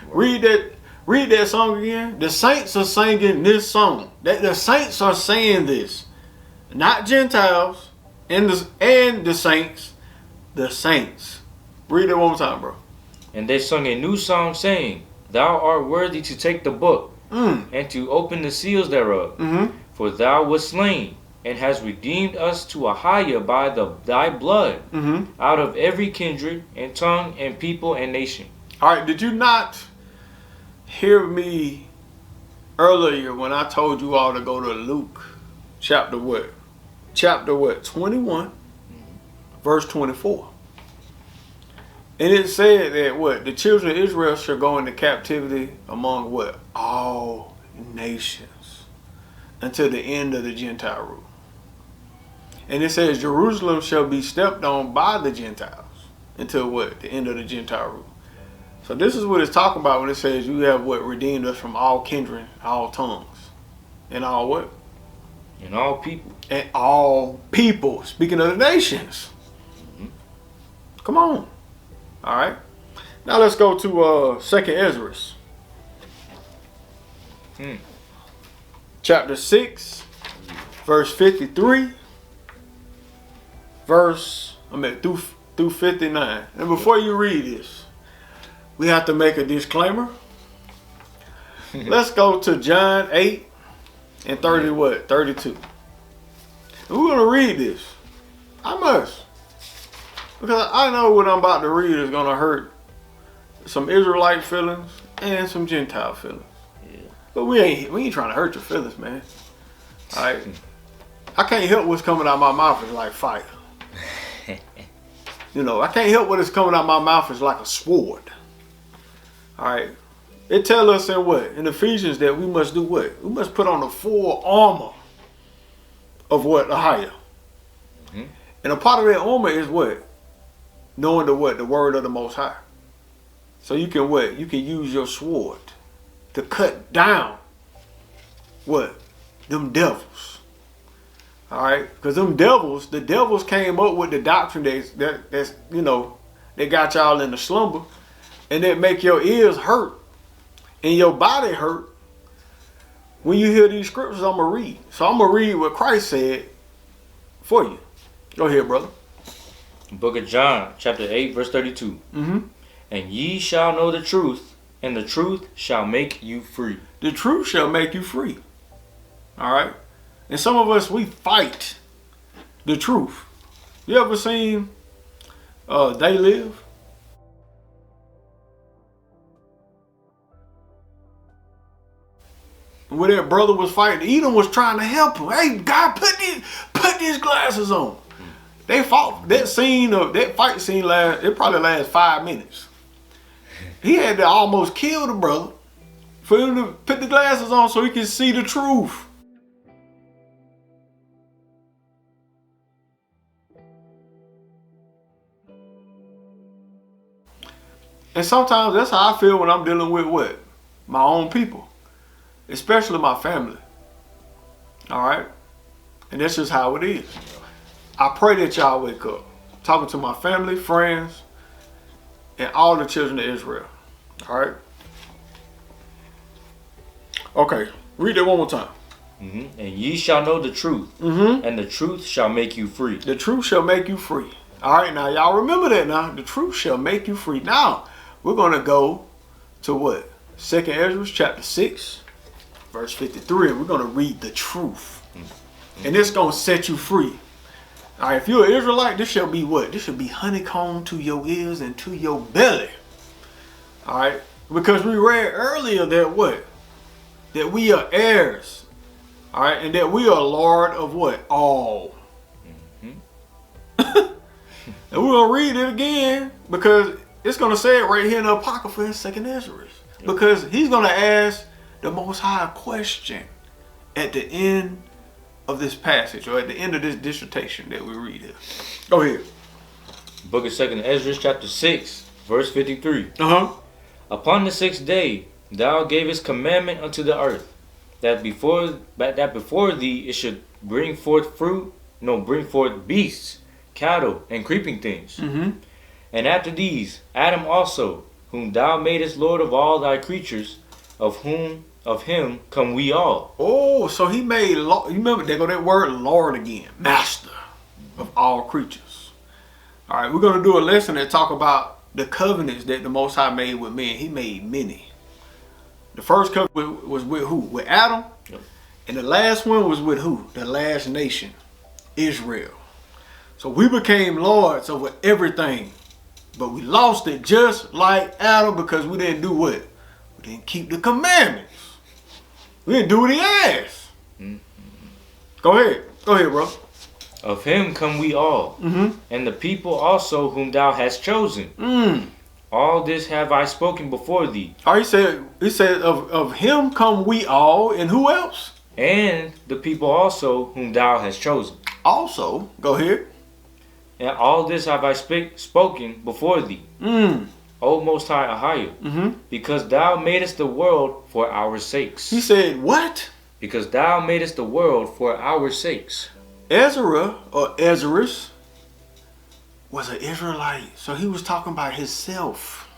Read that song again. The saints are singing this song. The saints are saying this, not Gentiles and the saints. The saints. Read it one more time, bro. And they sung a new song, saying, Thou art worthy to take the book, and to open the seals thereof. Mm-hmm. For thou wast slain, and hast redeemed us to Ahayah by thy blood, out of every kindred, and tongue, and people, and nation. All right, did you not hear me earlier when I told you all to go to Luke chapter what? Chapter what? 21, verse 24. And it said that what? The children of Israel shall go into captivity among what? All nations until the end of the Gentile rule. And it says Jerusalem shall be stepped on by the Gentiles until what? The end of the Gentile rule. So this is what it's talking about when it says you have what? Redeemed us from all kindred, all tongues, and all what? And all people. And all people. Speaking of the nations. Come on. All right. Now let's go to 2nd Ezra. Chapter 6, verse 53. Through 59. And before you read this, we have to make a disclaimer. Let's go to John 8 and 32. And we're going to read this. I must. Because I know what I'm about to read is going to hurt some Israelite feelings and some Gentile feelings. Yeah. But we ain't trying to hurt your feelings, man. All right? I can't help what's coming out my mouth is like fire. You know, I can't help what is coming out my mouth is like a sword. All right. It tells us in what? In Ephesians that we must do what? We must put on the full armor of what? Ahayah. And a part of that armor is what? Knowing the what? The word of the Most High. So you can what? You can use your sword to cut down what? Them devils. All right? Because the devils came up with the doctrine that's, you know, they got y'all in the slumber. And that make your ears hurt and your body hurt when you hear these scriptures I'm going to read. So I'm going to read what Christ said for you. Go ahead, brother. Book of John, chapter 8, verse 32. And ye shall know the truth, and the truth shall make you free. The truth shall make you free. All right? And some of us, we fight the truth. You ever seen They Live? Where that brother was fighting, Edom was trying to help him. Hey, God, put these glasses on. They fought. That fight scene it probably lasts 5 minutes. He had to almost kill the brother for him to put the glasses on so he could see the truth. And sometimes that's how I feel when I'm dealing with what? My own people. Especially my family. All right? And that's just how it is. I pray that y'all wake up. Talking to my family, friends, and all the children of Israel. All right? Okay. Read it one more time. And ye shall know the truth, and the truth shall make you free. The truth shall make you free. All right, now y'all remember that now. The truth shall make you free. Now, we're going to go to what? 2nd Ezra chapter 6, verse 53. We're going to read the truth. And it's going to set you free. All right, if you're an Israelite, this shall be what? This should be honeycomb to your ears and to your belly. All right? Because we read earlier that what? That we are heirs. All right? And that we are Lord of what? All. And we're going to read it again because it's going to say it right here in the Apocrypha in 2nd Ezra. Because he's going to ask the Most High a question at the end of this passage, or at the end of this dissertation that we read here? Go ahead. Book of 2nd Ezra, chapter 6, verse 53. Upon the 6th day, thou gavest commandment unto the earth, that before thee it should bring forth bring forth beasts, cattle, and creeping things. And after these, Adam also, whom thou madest Lord of all thy creatures, of him come we all. Oh, so he made, you remember, there go that word Lord again. Master of all creatures. All right, we're going to do a lesson that talk about the covenants that the Most High made with men. He made many. The first covenant was with who? With Adam. Yep. And the last one was with who? The last nation, Israel. So we became lords over everything. But we lost it just like Adam because we didn't do what? We didn't keep the commandments. We didn't do what he asked. Go ahead. Go ahead, bro. Of him come we all, and the people also whom thou hast chosen. All this have I spoken before thee. All right, he said of him come we all, and who else? And the people also whom thou hast chosen. Also, go ahead. And all this have I spoken before thee, O Most High Ahayah, because thou madest the world for our sakes. He said, what? Because thou madest the world for our sakes. Ezra, or Ezra's, was an Israelite. So he was talking about himself.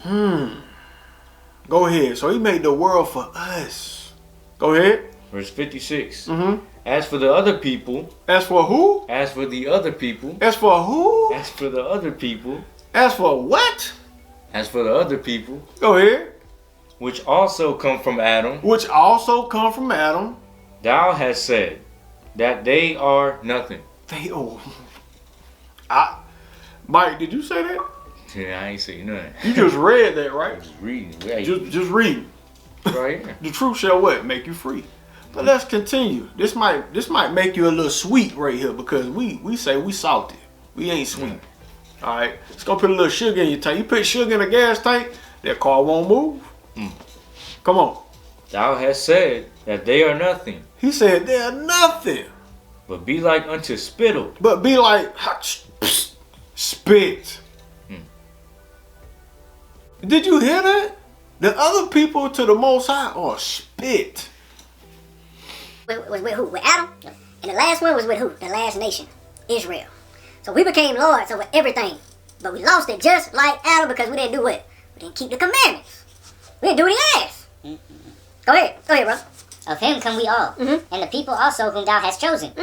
Go ahead. So he made the world for us. Go ahead. Verse 56. As for the other people. As for who? As for the other people. As for who? As for the other people. As for what? As for the other people. Go ahead. Which also come from Adam. Which also come from Adam. Thou hast said that they are nothing. Mike, did you say that? Yeah, I ain't saying nothing. You just read that, right? Just reading. Just read. Right here. The truth shall what? Make you free. But let's continue. This might make you a little sweet right here because we say we salty. We ain't sweet. All right. Let's go put a little sugar in your tank. You put sugar in a gas tank, that car won't move. Come on. Thou hast said that they are nothing. He said they are nothing. But be like unto spittle. But be like spit. Did you hear that? The other people to the Most High are spit. Was with who? With Adam. And the last one was with who? The last nation, Israel. So we became lords over everything. But we lost it just like Adam because we didn't do what? We didn't keep the commandments. We didn't do what he asked. Go ahead, bro. Of him come we all, and the people also whom thou hast chosen.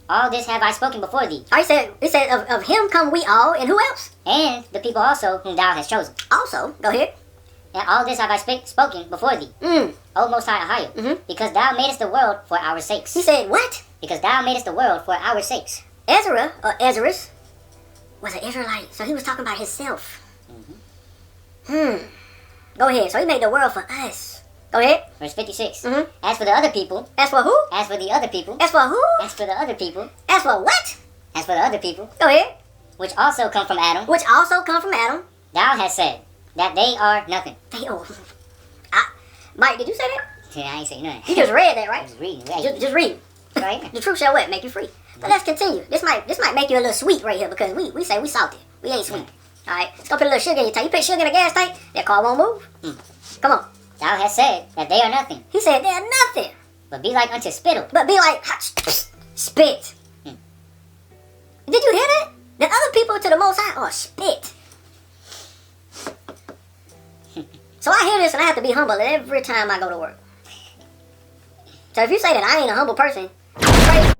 All this have I spoken before thee. He said of him come we all, and who else? And the people also whom thou hast chosen. Also, go ahead. And all this have I spoken before thee, O Most High Ahayah, because thou madest the world for our sakes. He said what? Because thou madest the world for our sakes. Ezra, or Ezra's, was an Israelite, so he was talking about himself. Go ahead. So he made the world for us. Go ahead. Verse 56. As for the other people. As for who? As for the other people. As for who? As for the other people. As for what? As for the other people. Go ahead. Which also come from Adam. Which also come from Adam. Thou hast said that they are nothing. Mike, did you say that? Yeah, I ain't saying nothing. You just read that, right? Just reading. Just read. Right? The truth shall what? Make you free. But let's continue. This might make you a little sweet right here because we say we salty. We ain't sweet. All right. Let's go put a little sugar in your tank. You put sugar in a gas tank, that car won't move. Come on. Thou hast said that they are nothing. He said they are nothing. But be like unto spittle. But be like spit. Did you hear that? The other people to the Most High are spit. So I hear this and I have to be humble every time I go to work. So if you say that I ain't a humble person, crazy.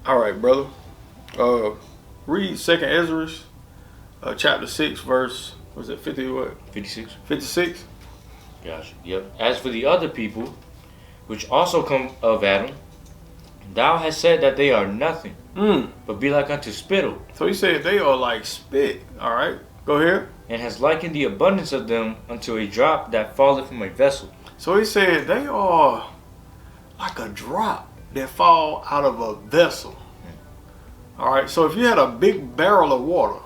All right, brother. Read 2nd Ezra, chapter 6, verse, was it 50 what? 56. 56? Gotcha. Yep. As for the other people, which also come of Adam, thou hast said that they are nothing, but be like unto spittle. So he said they are like spit. All right, go ahead. and has likened the abundance of them unto a drop that falleth from a vessel. So he said they are like a drop that fall out of a vessel. All right, so if you had a big barrel of water,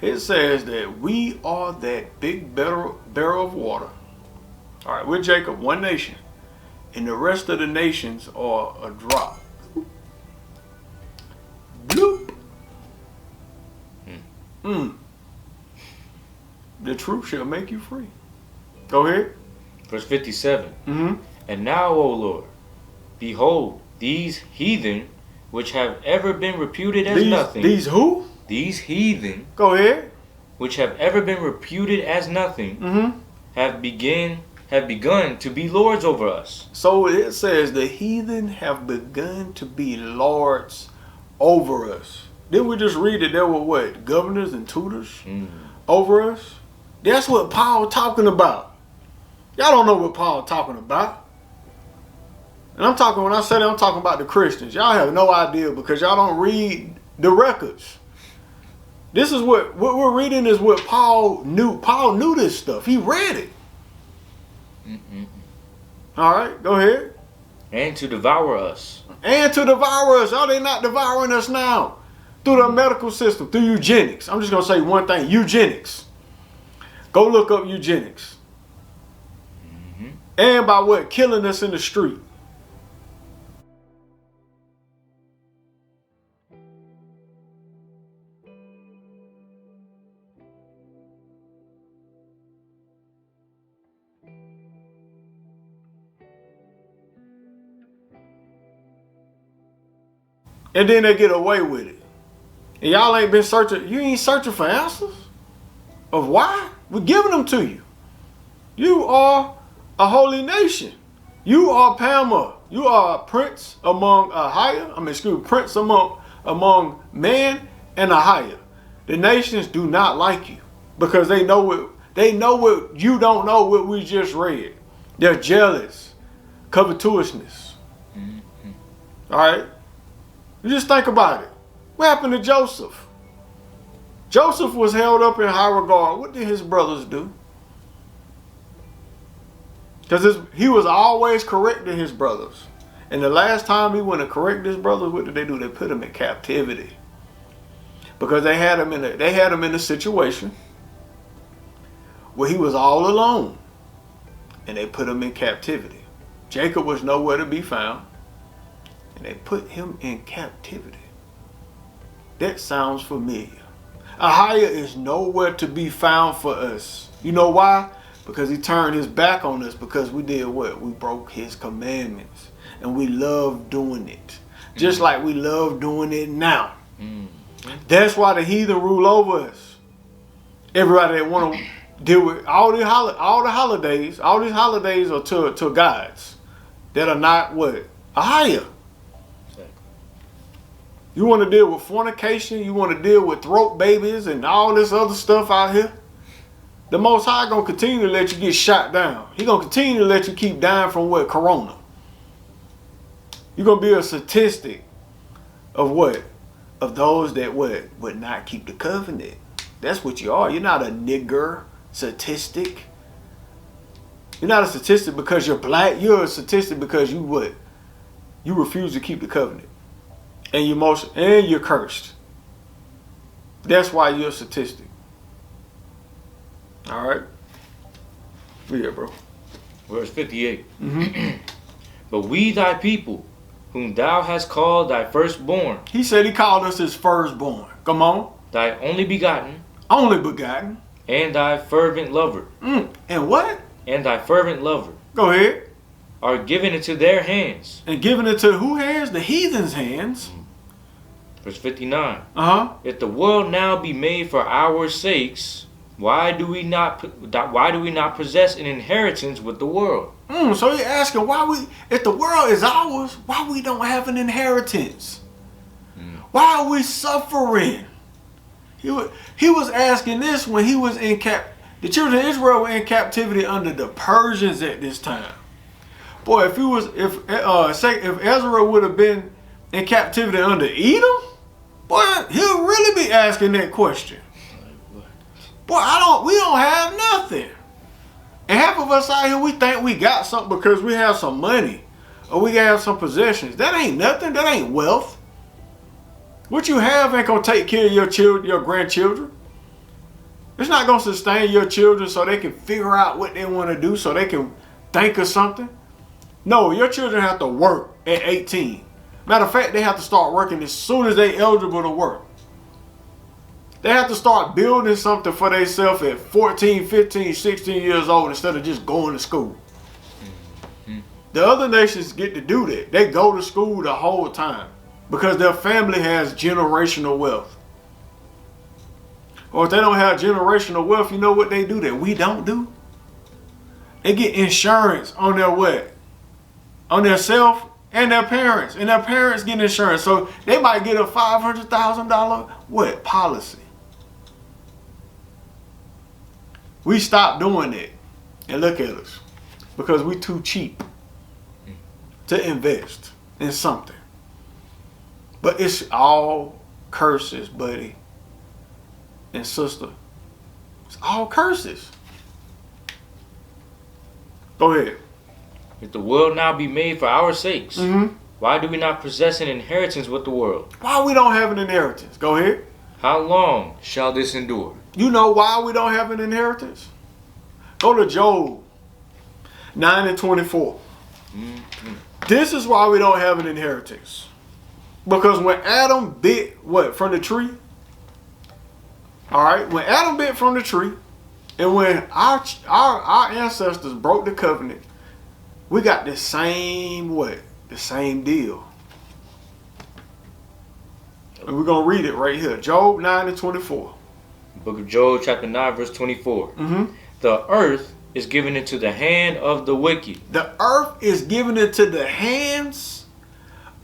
it says that we are that big barrel of water. All right, we're Jacob, one nation, and the rest of the nations are a drop. Bloop. The truth shall make you free. Go ahead. Verse 57. Mm-hmm. And now, O Lord, behold, these heathen, which have ever been reputed as nothing. These who? These heathen, Go ahead. which have ever been reputed as nothing, Mm-hmm. have begun to be lords over us. So it says the heathen have begun to be lords over us. Didn't we just read that there were what? Governors and tutors over us? That's what Paul talking about. Y'all don't know what Paul talking about. And when I say that, I'm talking about the Christians. Y'all have no idea because y'all don't read the records. This is what we're reading is what Paul knew. Paul knew this stuff. He read it. All right, go ahead. And to devour us. And to devour us. Are they not devouring us now? Through the medical system, through eugenics. I'm just going to say one thing. Eugenics. Go look up eugenics. And by what? Killing us in the street. And then they get away with it. And y'all ain't been searching. You ain't searching for answers of why? We're giving them to you. You are a holy nation. You are PAMAA. You are a prince among Ahayah. Prince among man and Ahayah. The nations do not like you because they know what you don't know what we just read. They're jealous, covetousness. All right. You just think about it. What happened to Joseph? Joseph was held up in high regard. What did his brothers do? Because he was always correcting his brothers. And the last time he went to correct his brothers, what did they do? They put him in captivity. Because they had him in a situation where he was all alone. And they put him in captivity. Jacob was nowhere to be found. And they put him in captivity. That sounds familiar. Ahayah is nowhere to be found for us. You know why? Because he turned his back on us because we did what? We broke his commandments. And we love doing it. Just like we love doing it now. That's why the heathen rule over us. Everybody that want to deal with all the holidays. All these holidays are to gods that are not what? Ahayah. You want to deal with fornication. You want to deal with throat babies and all this other stuff out here. The Most High going to continue to let you get shot down. He going to continue to let you keep dying from what? Corona. You're going to be a statistic of what? Of those that what? Would not keep the covenant. That's what you are. You're not a nigger statistic. You're not a statistic because you're black. You're a statistic because you what? You refuse to keep the covenant. And you're cursed. That's why you're a statistic. All right. Yeah, bro. Verse 58. But we thy people, whom thou hast called thy firstborn. He said he called us his firstborn. Come on. Thy only begotten. Only begotten. And thy fervent lover. And what? And thy fervent lover. Go ahead. Are given into their hands. And given it to who hands? The heathen's hands. Verse 59. If the world now be made for our sakes, why do we not possess an inheritance with the world? So you're asking if the world is ours, why we don't have an inheritance? Why are we suffering? He was asking this when he was in the children of Israel were in captivity under the Persians at this time. Boy, if Ezra would have been in captivity under Edom, boy, he'll really be asking that question. Boy, we don't have nothing. And half of us out here, we think we got something because we have some money or we have some possessions. That ain't nothing. That ain't wealth. What you have ain't gonna take care of your children, your grandchildren. It's not gonna sustain your children so they can figure out what they want to do, so they can think of something. No, your children have to work at 18. Matter of fact, they have to start working as soon as they eligible to work. They have to start building something for themselves at 14, 15, 16 years old instead of just going to school. The other nations get to do that. They go to school the whole time because their family has generational wealth. Or if they don't have generational wealth, you know what they do that we don't do? They get insurance on their what? On their self and their parents. And their parents get insurance. So they might get a $500,000 what? Policy. We stopped doing that. And look at us. Because we too cheap to invest in something. But it's all curses, buddy and sister. It's all curses. Go ahead. If the world now be made for our sakes, why do we not possess an inheritance with the world? Why we don't have an inheritance? Go ahead. How long shall this endure? You know why we don't have an inheritance? Go to Job 9 and 24. This is why we don't have an inheritance. Because when Adam bit what? From the tree? Alright, when Adam bit from the tree, and when our ancestors broke the covenant, we got the same what? The same deal. And we're going to read it right here. Job 9 and 24. Book of Job, chapter 9, verse 24. The earth is given into the hand of the wicked. The earth is given into the hands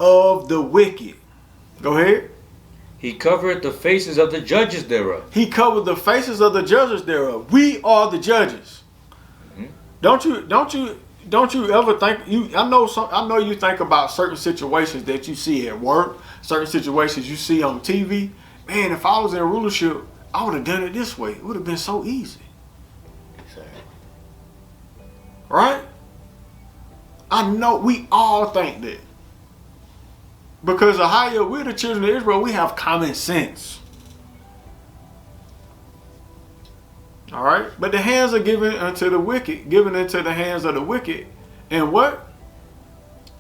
of the wicked. Go ahead. He covered the faces of the judges thereof. He covered the faces of the judges thereof. We are the judges. Don't you ever think I know you think about certain situations that you see at work, certain situations you see on TV. Man, if I was in rulership, I would have done it this way. It would have been so easy. Right? I know we all think that. Because Ahayah, we're the children of Israel, we have common sense. Alright? But the hands are given unto the wicked, given into the hands of the wicked. And what?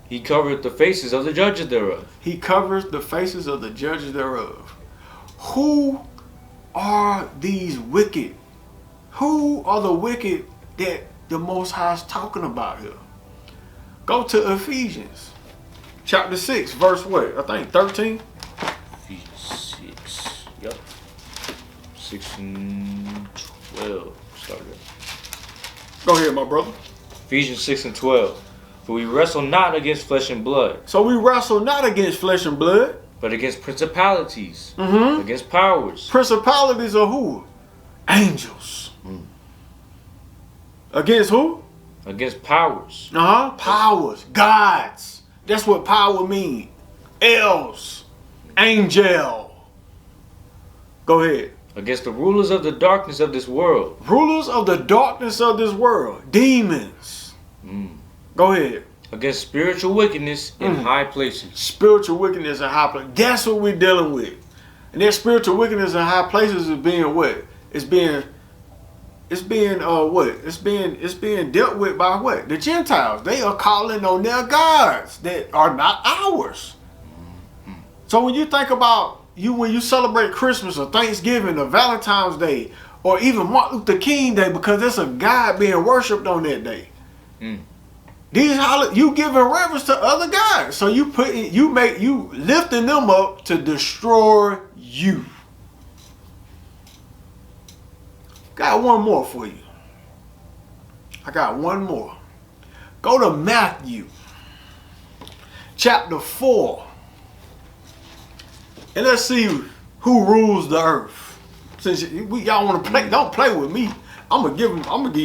He covered the faces of the judges thereof. He covers the faces of the judges thereof. Who are these wicked? Who are the wicked that the Most High is talking about here? Go to Ephesians. Chapter 6, verse what? I think 13. Ephesians 6. Yep. 6 and 12. Start there. Go ahead, my brother. Ephesians 6 and 12. For we wrestle not against flesh and blood. So we wrestle not against flesh and blood. But against principalities. Against powers. Principalities are who? Angels. Against who? Against powers. Powers. Gods. That's what power means. Els. Angel. Go ahead. Against the rulers of the darkness of this world. Rulers of the darkness of this world. Demons. Go ahead. Against spiritual wickedness in high places. Spiritual wickedness in high places. That's what we're dealing with. And that spiritual wickedness in high places is being what? It's being dealt with by what? The Gentiles. They are calling on their gods that are not ours. So when you think about when you celebrate Christmas or Thanksgiving or Valentine's Day or even Martin Luther King Day, because there's a God being worshipped on that day. You giving reverence to other gods. So you lifting them up to destroy you. Got one more for you. I got one more. Go to Matthew chapter 4. And let's see who rules the earth. Since y'all want to play, don't play with me. I'm gonna give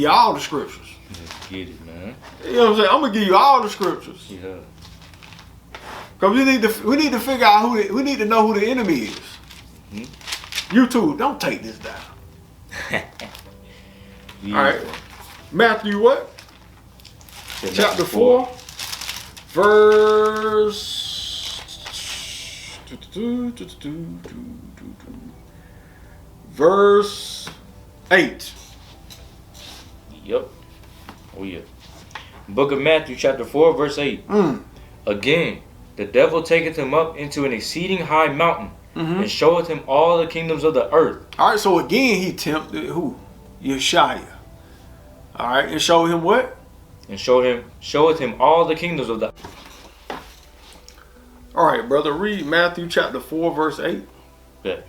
you all the scriptures. Let's get it, man. You know what I'm saying? I'm gonna give you all the scriptures. Yeah. Cause we need to figure out we need to know who the enemy is. You too, don't take this down. Yeah. All right. Matthew what? Chapter 4, verse verse 8. Yep. Oh yeah. Book of Matthew chapter 4 verse 8. Again, the devil taketh him up into an exceeding high mountain, and showeth him all the kingdoms of the earth. All right, so again he tempted who? Yeshaya. All right, and showed him what? And showeth him all the kingdoms of the. All right, brother, read Matthew chapter 4 verse 8. Yeah.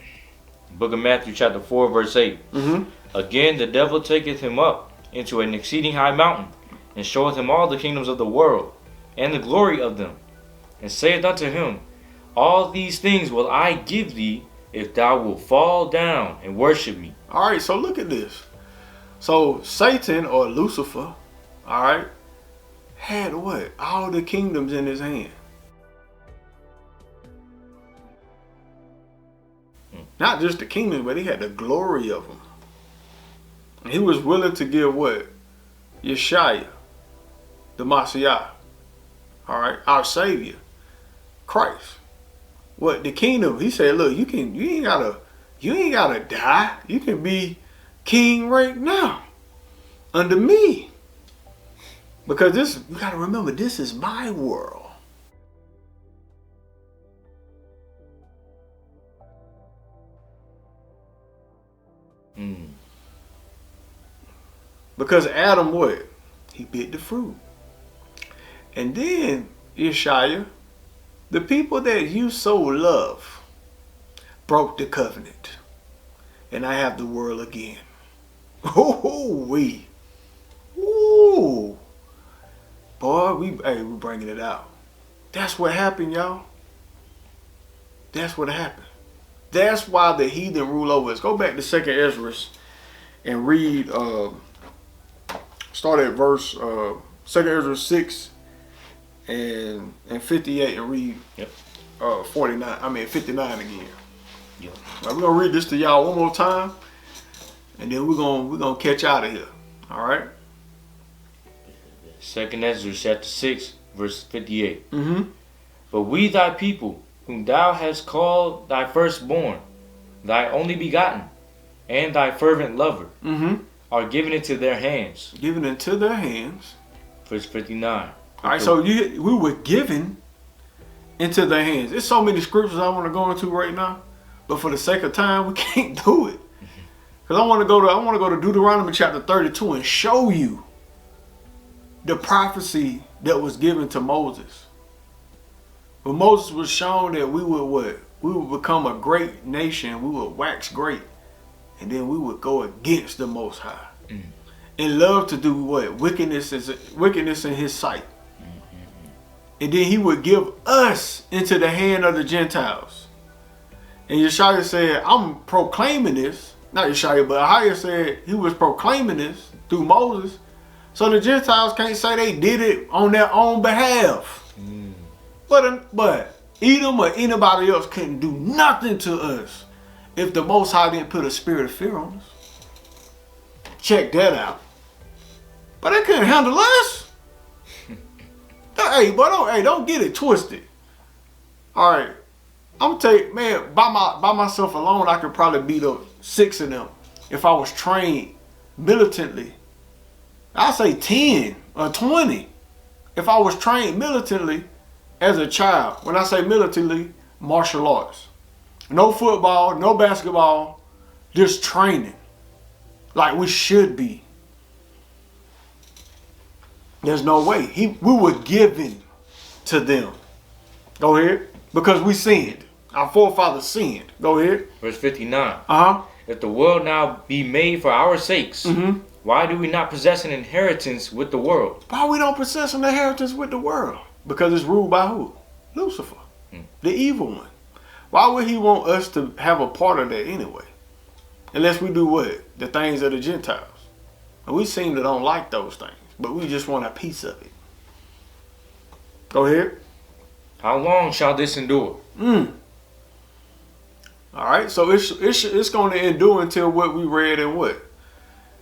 Book of Matthew chapter 4 verse 8. Again, the devil taketh him up into an exceeding high mountain, and showeth him all the kingdoms of the world, and the glory of them, and saith unto him, all these things will I give thee, if thou wilt fall down and worship me. All right, so look at this. So Satan or Lucifer, all right, had what? All the kingdoms in his hand. Not just the kingdom, but he had the glory of them. And he was willing to give what? Yeshaya, the Messiah, all right, our Savior, Christ. What? The kingdom, he said, look, you ain't gotta die. You can be king right now under me. Because this, you gotta remember, this is my world. Because Adam, what? He bit the fruit. And then, Yeshaya, the people that you so love broke the covenant. And I have the world again. We. Ooh. Boy, we bringing it out. That's what happened, y'all. That's what happened. That's why the heathen rule over us. Go back to 2nd Ezra and read, start at verse 2nd Ezra 6 and 58 and read 59 again. Yep. Right, we're gonna read this to y'all one more time, and then we're gonna catch out of here. All right. 2nd Ezra chapter 6 verse 58. But we thy people, whom thou hast called thy firstborn, thy only begotten, and thy fervent lover, are given into their hands. Given into their hands. Verse 59. All right, so we were given into their hands. There's so many scriptures I want to go into right now, but for the sake of time, we can't do it. Because I want to go to Deuteronomy chapter 32 and show you the prophecy that was given to Moses. When Moses was shown that we would what? We would become a great nation. We would wax great. And then we would go against the Most High. And love to do what? Wickedness in his sight. And then he would give us into the hand of the Gentiles. And Yeshaya said, I'm proclaiming this. Not Yeshaya, but Ahayah said he was proclaiming this through Moses. So the Gentiles can't say they did it on their own behalf. But Edom or anybody else couldn't do nothing to us if the Most High didn't put a spirit of fear on us. Check that out. But they couldn't handle us. Don't get it twisted. All right, I'm tell you, man, by myself alone, I could probably beat up 6 of them if I was trained militantly. I'd say 10 or 20 if I was trained militantly as a child. When I say militantly, martial arts. No football, no basketball, just training like we should be. There's no way. We were given to them. Go ahead. Because we sinned. Our forefathers sinned. Go ahead. Verse 59. If the world now be made for our sakes, why do we not possess an inheritance with the world? Why we don't possess an inheritance with the world? Because it's ruled by who? Lucifer. The evil one. Why would he want us to have a part of that anyway? Unless we do what? The things of the Gentiles. And we seem to don't like those things. But we just want a piece of it. Go ahead. How long shall this endure? All right, so it's going to endure until what we read in what?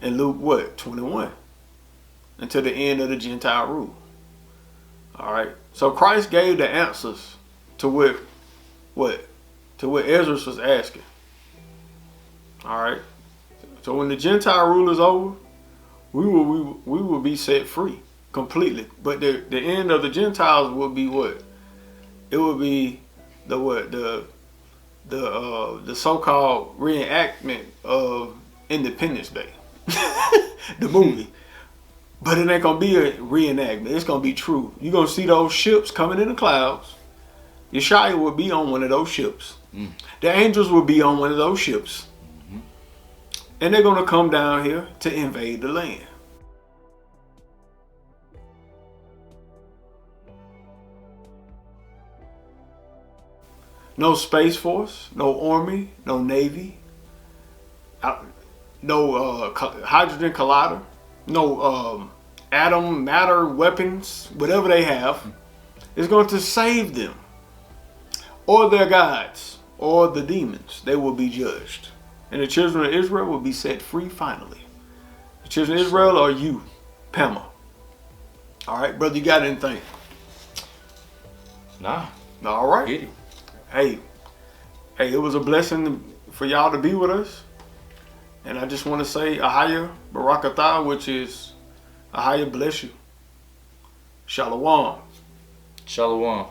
in Luke what? 21. Until the end of the Gentile rule. Alright. So Christ gave the answers to what Ezra was asking. Alright. So when the Gentile rule is over, we will be set free completely. But the end of the Gentiles will be what? It will be the so-called reenactment of Independence Day. The movie. But it ain't gonna be a reenactment. It's gonna be true. You're gonna see those ships coming in the clouds. Yeshua will be on one of those ships. The angels will be on one of those ships. And they're gonna come down here to invade the land. No Space Force, no Army, no Navy, no hydrogen collider, no atom matter weapons, whatever they have, is going to save them. Or their gods, or the demons. They will be judged. And the children of Israel will be set free finally. The children of Israel are you, PAMAA. Alright, brother, you got anything? Nah. Alright. Get it. Hey, it was a blessing for y'all to be with us. And I just want to say Ahayah Barakatah, which is Ahayah bless you. Shalom. Shalom.